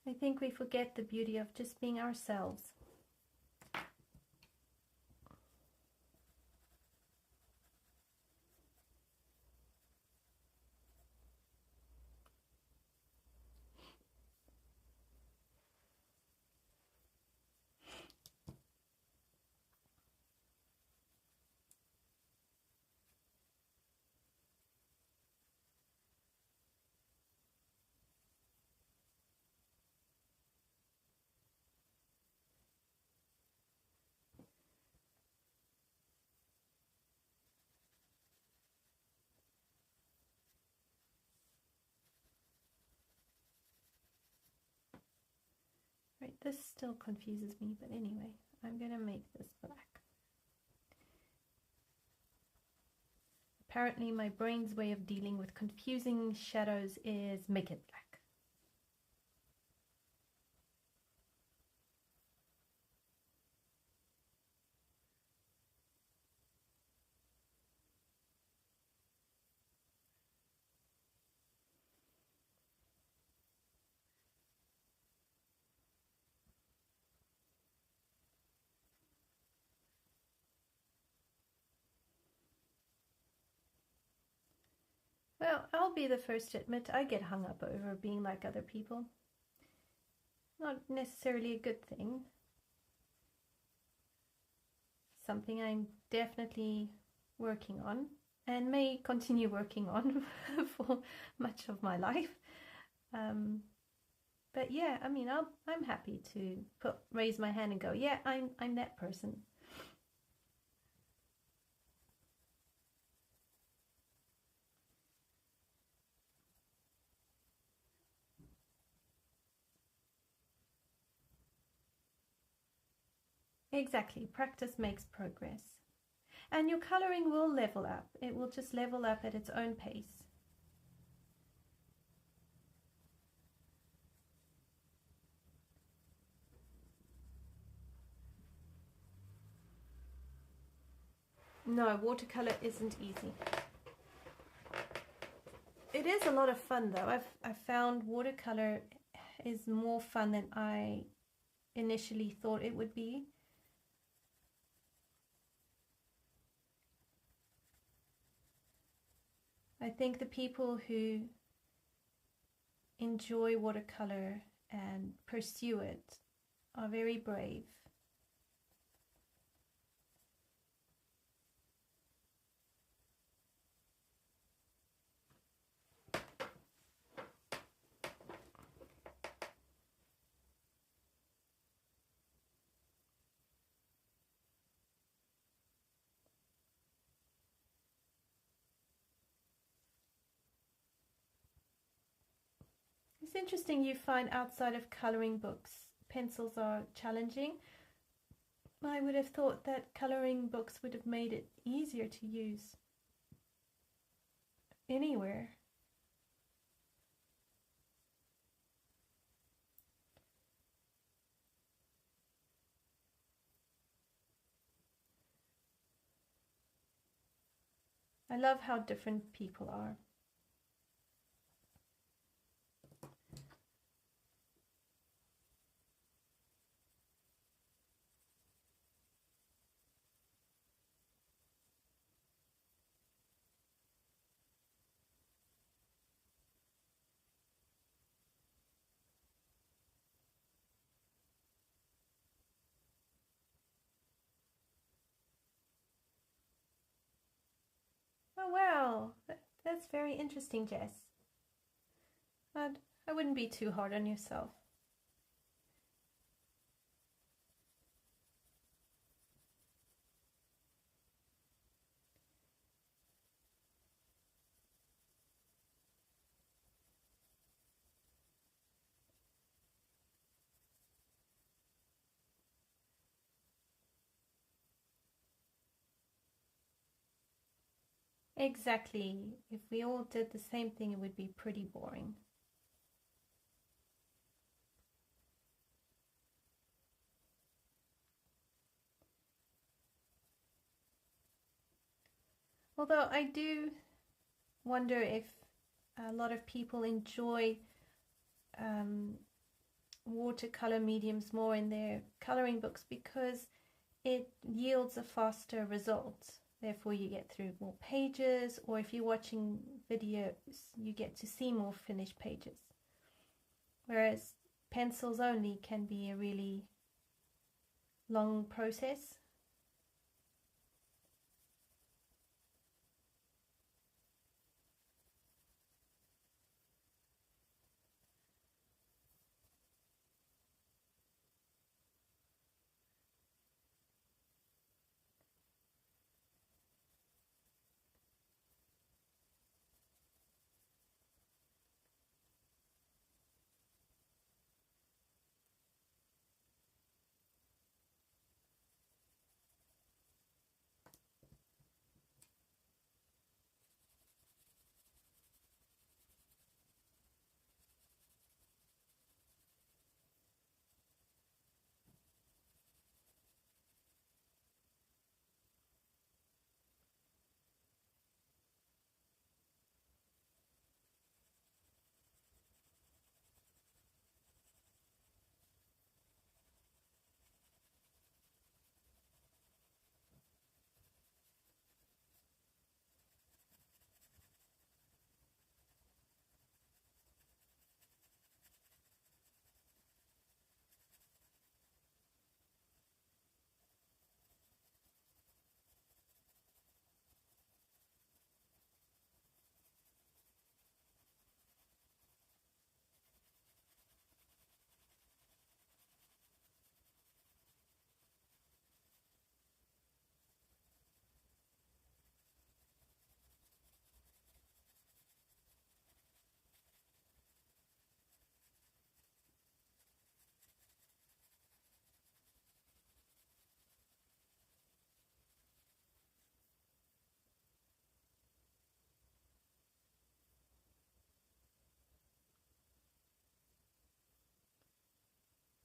[SPEAKER 1] I think we forget the beauty of just being ourselves. Right, this still confuses me, but anyway, I'm going to make this black. Apparently my brain's way of dealing with confusing shadows is make it black. Well, I'll be the first to admit I get hung up over being like other people. Not necessarily a good thing. Something I'm definitely working on and may continue working on for much of my life. But yeah, I mean, I'm happy to raise my hand and go, yeah, I'm that person. Exactly, practice makes progress. And your coloring will level up. It will just level up at its own pace. No, watercolor isn't easy. It is a lot of fun though. I've found watercolor is more fun than I initially thought it would be. I think the people who enjoy watercolor and pursue it are very brave. It's interesting you find outside of coloring books, pencils are challenging. I would have thought that coloring books would have made it easier to use anywhere. I love how different people are. Oh wow, that's very interesting, Jess. I wouldn't be too hard on yourself. Exactly. If we all did the same thing, it would be pretty boring. Although I do wonder if a lot of people enjoy watercolor mediums more in their coloring books because it yields a faster result. Therefore you get through more pages, or if you're watching videos you get to see more finished pages, whereas pencils only can be a really long process.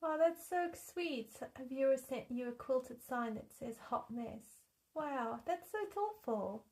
[SPEAKER 1] Oh, that's so sweet. A viewer sent you a quilted sign that says hot mess. Wow, that's so thoughtful.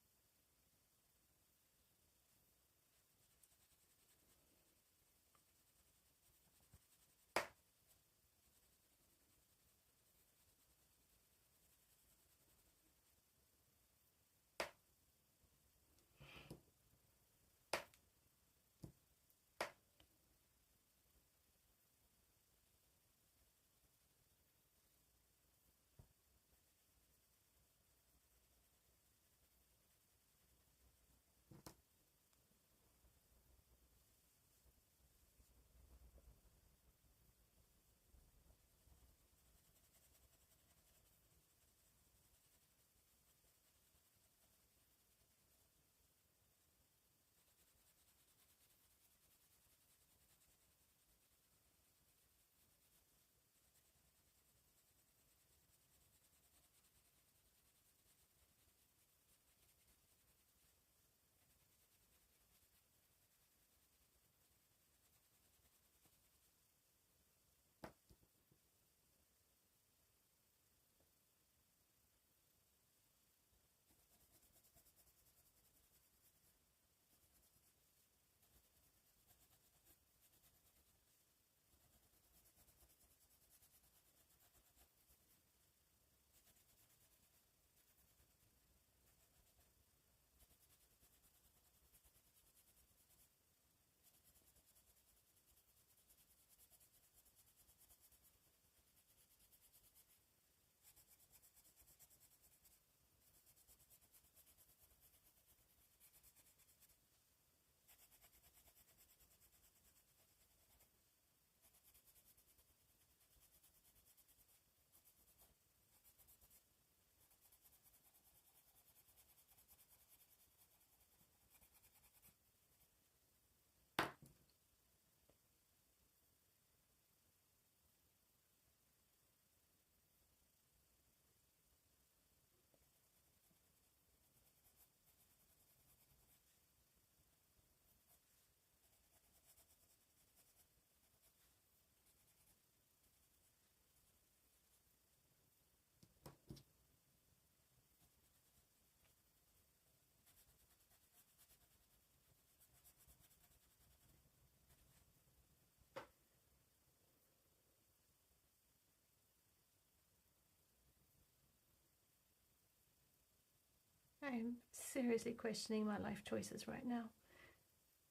[SPEAKER 1] I'm seriously questioning my life choices right now.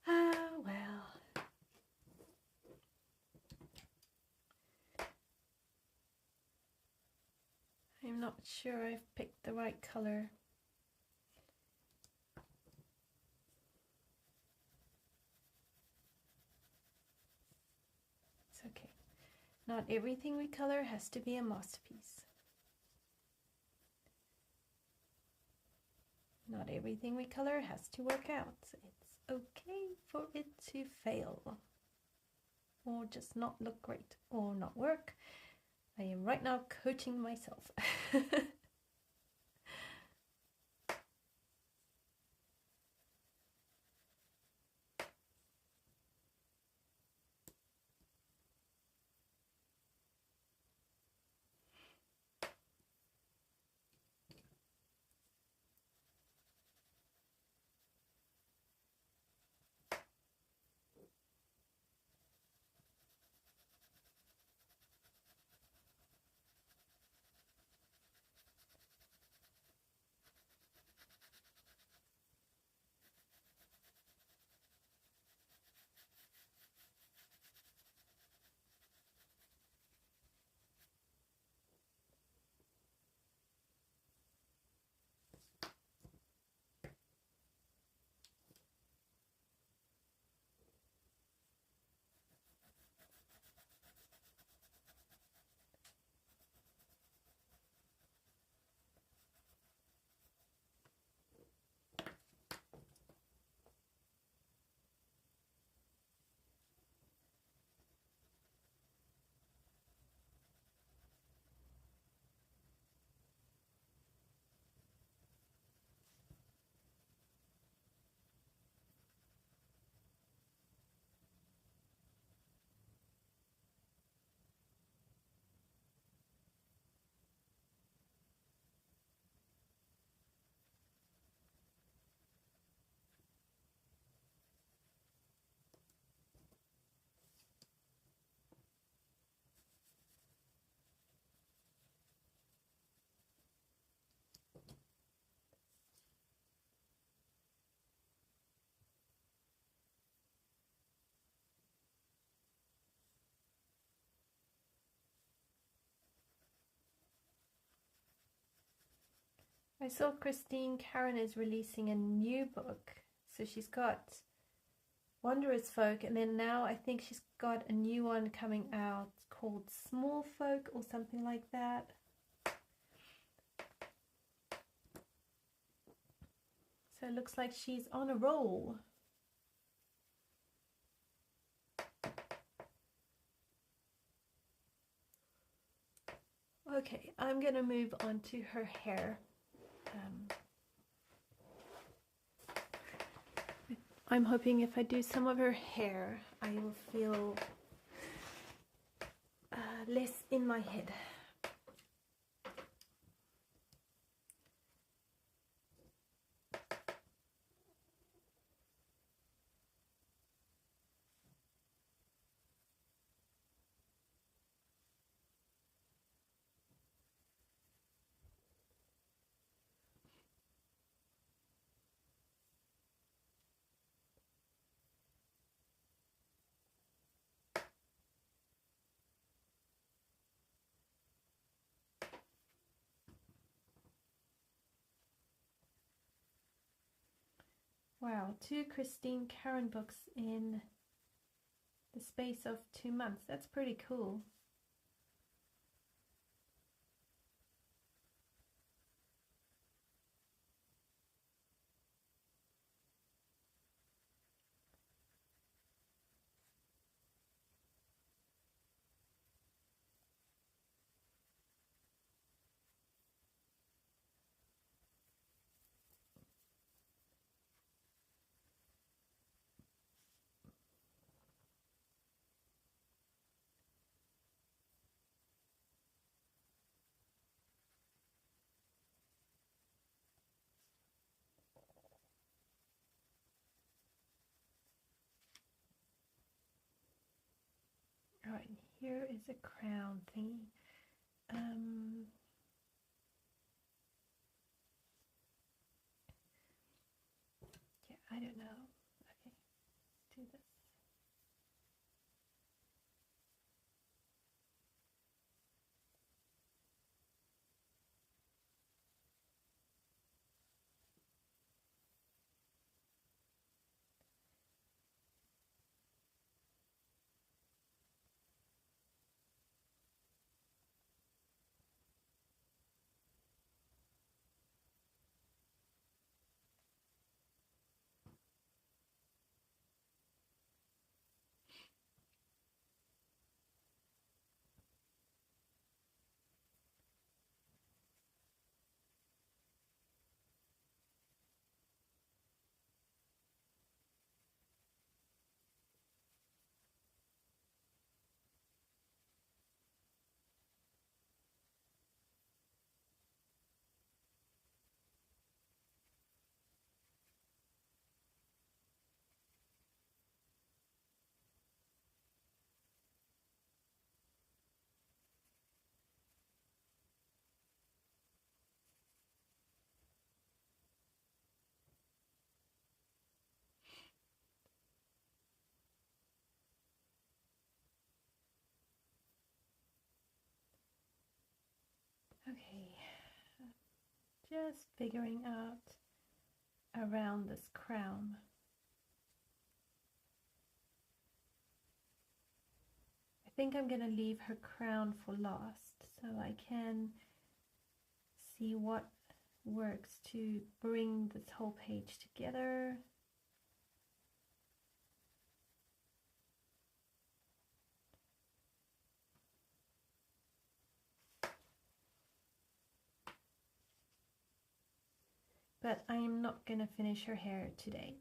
[SPEAKER 1] Ah, well. I'm not sure I've picked the right color. It's okay. Not everything we color has to be a masterpiece. Not everything we color has to work out. It's okay for it to fail. Or just not look great. Or not work. I am right now coaching myself. I saw Christine Karen is releasing a new book. So she's got Wanderer's Folk, and then now I think she's got a new one coming out called Small Folk or something like that. So it looks like she's on a roll. Okay, I'm gonna move on to her hair. I'm hoping if I do some of her hair, I will feel less in my head. Wow, 2 Christine Karen books in the space of 2 months. That's pretty cool. All right, here is a crown thingy. Yeah, I don't know. Okay, do this. Okay, just figuring out around this crown. I think I'm gonna leave her crown for last so I can see what works to bring this whole page together. But I am not gonna finish her hair today.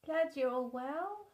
[SPEAKER 1] Glad you're all well.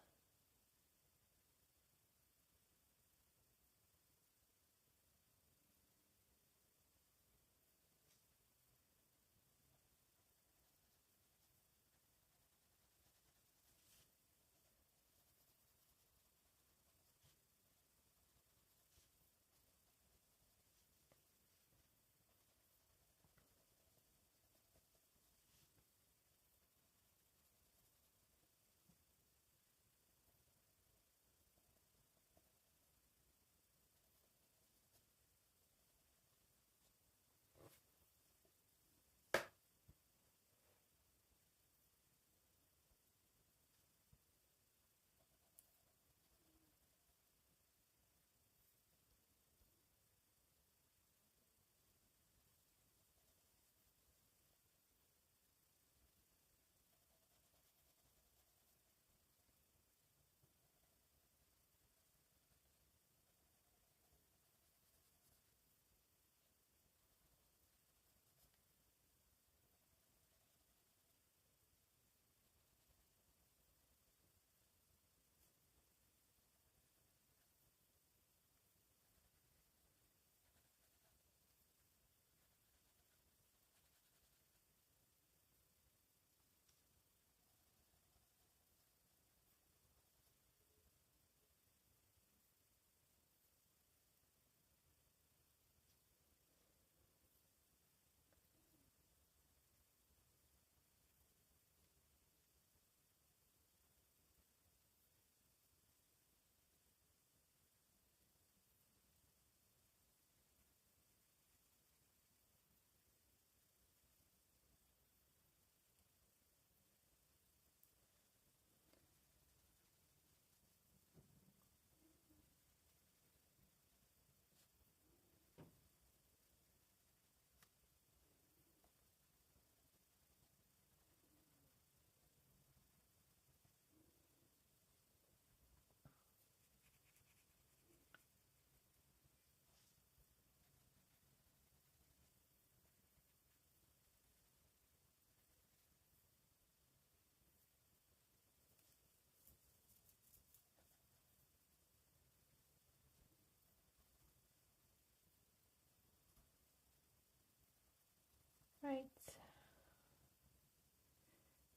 [SPEAKER 1] Right.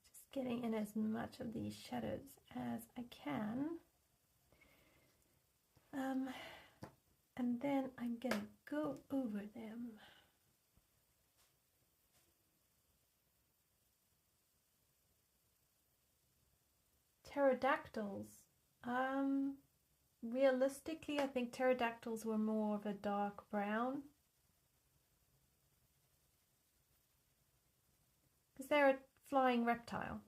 [SPEAKER 1] Just getting in as much of these shadows as I can. And then I'm gonna go over them. Pterodactyls. Realistically, I think pterodactyls were more of a dark brown. Because they're a flying reptile.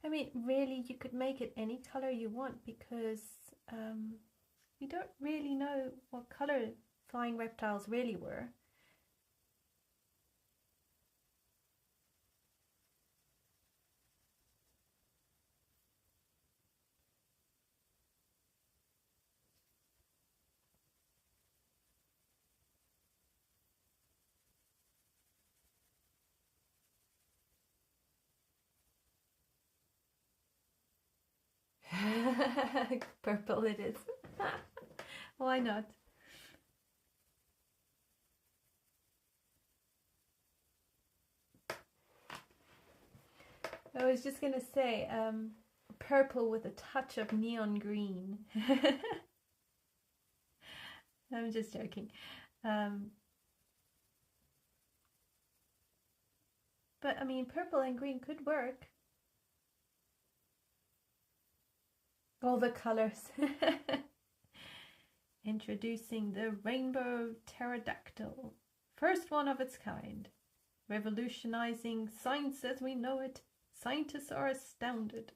[SPEAKER 1] I mean, really, you could make it any color you want because we don't really know what color flying reptiles really were. Purple it is. Why not? I was just gonna say purple with a touch of neon green. I'm just joking. But I mean, purple and green could work. All the colors. Introducing the rainbow pterodactyl, first one of its kind, revolutionizing science as we know it. Scientists are astounded.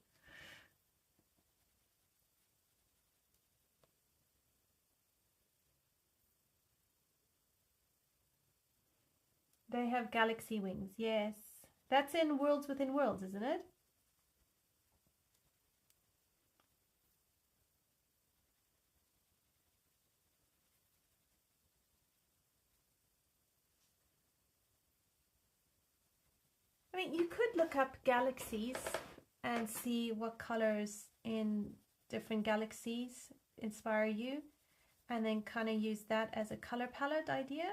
[SPEAKER 1] They have galaxy wings, yes. That's in Worlds Within Worlds, isn't it? mean, you could look up galaxies and see what colors in different galaxies inspire you, and then kind of use that as a color palette idea.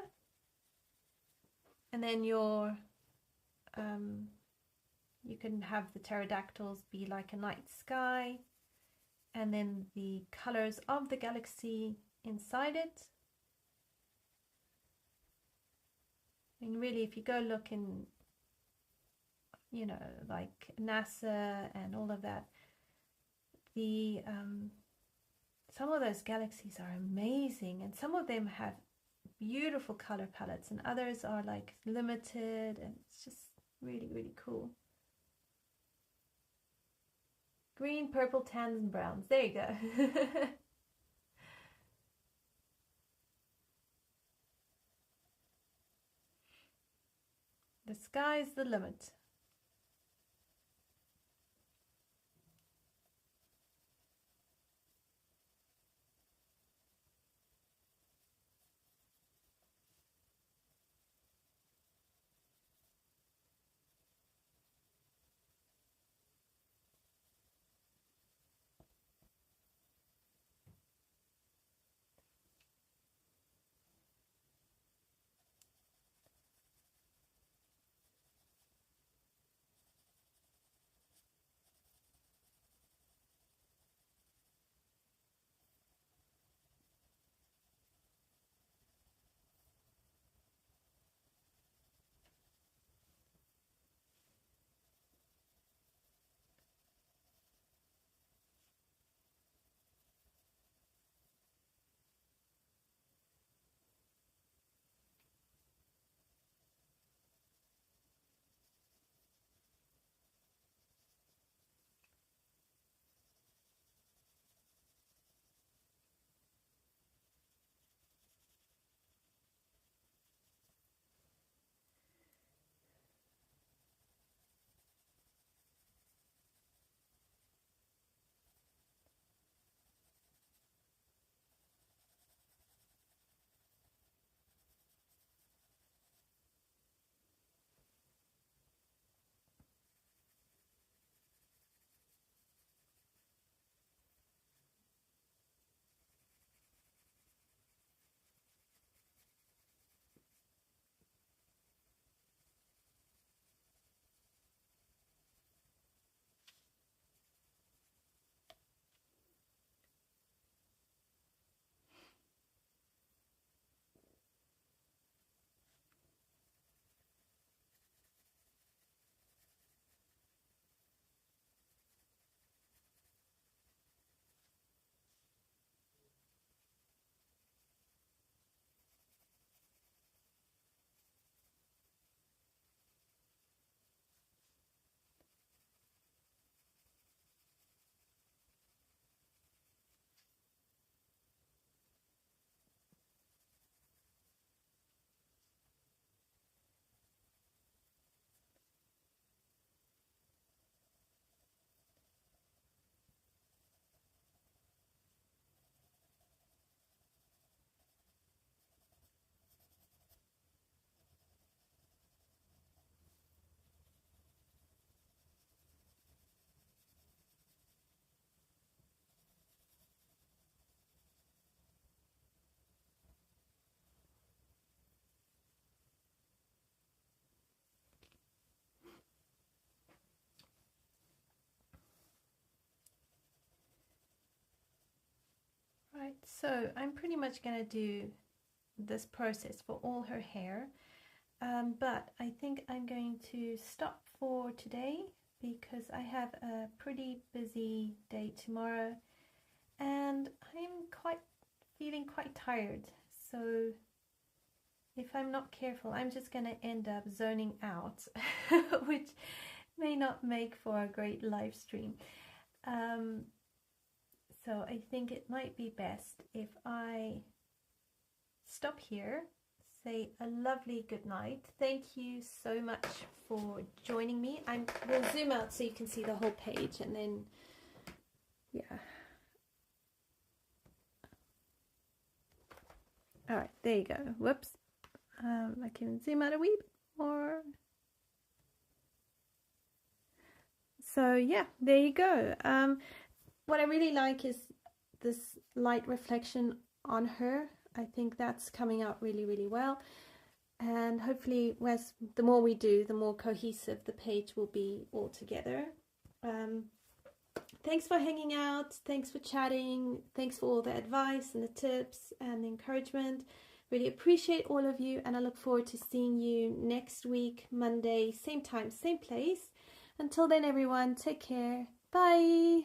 [SPEAKER 1] And then your you can have the pterodactyls be like a night sky, and then the colors of the galaxy inside it. And really, if you go look in, you know, like NASA and all of that, the some of those galaxies are amazing, and some of them have beautiful color palettes, and others are like limited, and it's just really, really cool. Green, purple, tans, and browns. There you go. The sky's the limit. Right, so I'm pretty much going to do this process for all her hair, but I think I'm going to stop for today because I have a pretty busy day tomorrow, and I'm feeling quite tired. So if I'm not careful, I'm just going to end up zoning out, which may not make for a great live stream. So I think it might be best if I stop here, say a lovely good night. Thank you so much for joining me. We'll zoom out so you can see the whole page, and then, yeah. All right, there you go. Whoops. I can zoom out a wee bit more. So yeah, there you go. What I really like is this light reflection on her. I think that's coming out really, really well. And hopefully, the more we do, the more cohesive the page will be all together. Thanks for hanging out. Thanks for chatting. Thanks for all the advice and the tips and the encouragement. Really appreciate all of you, and I look forward to seeing you next week, Monday, same time, same place. Until then, everyone, take care. Bye.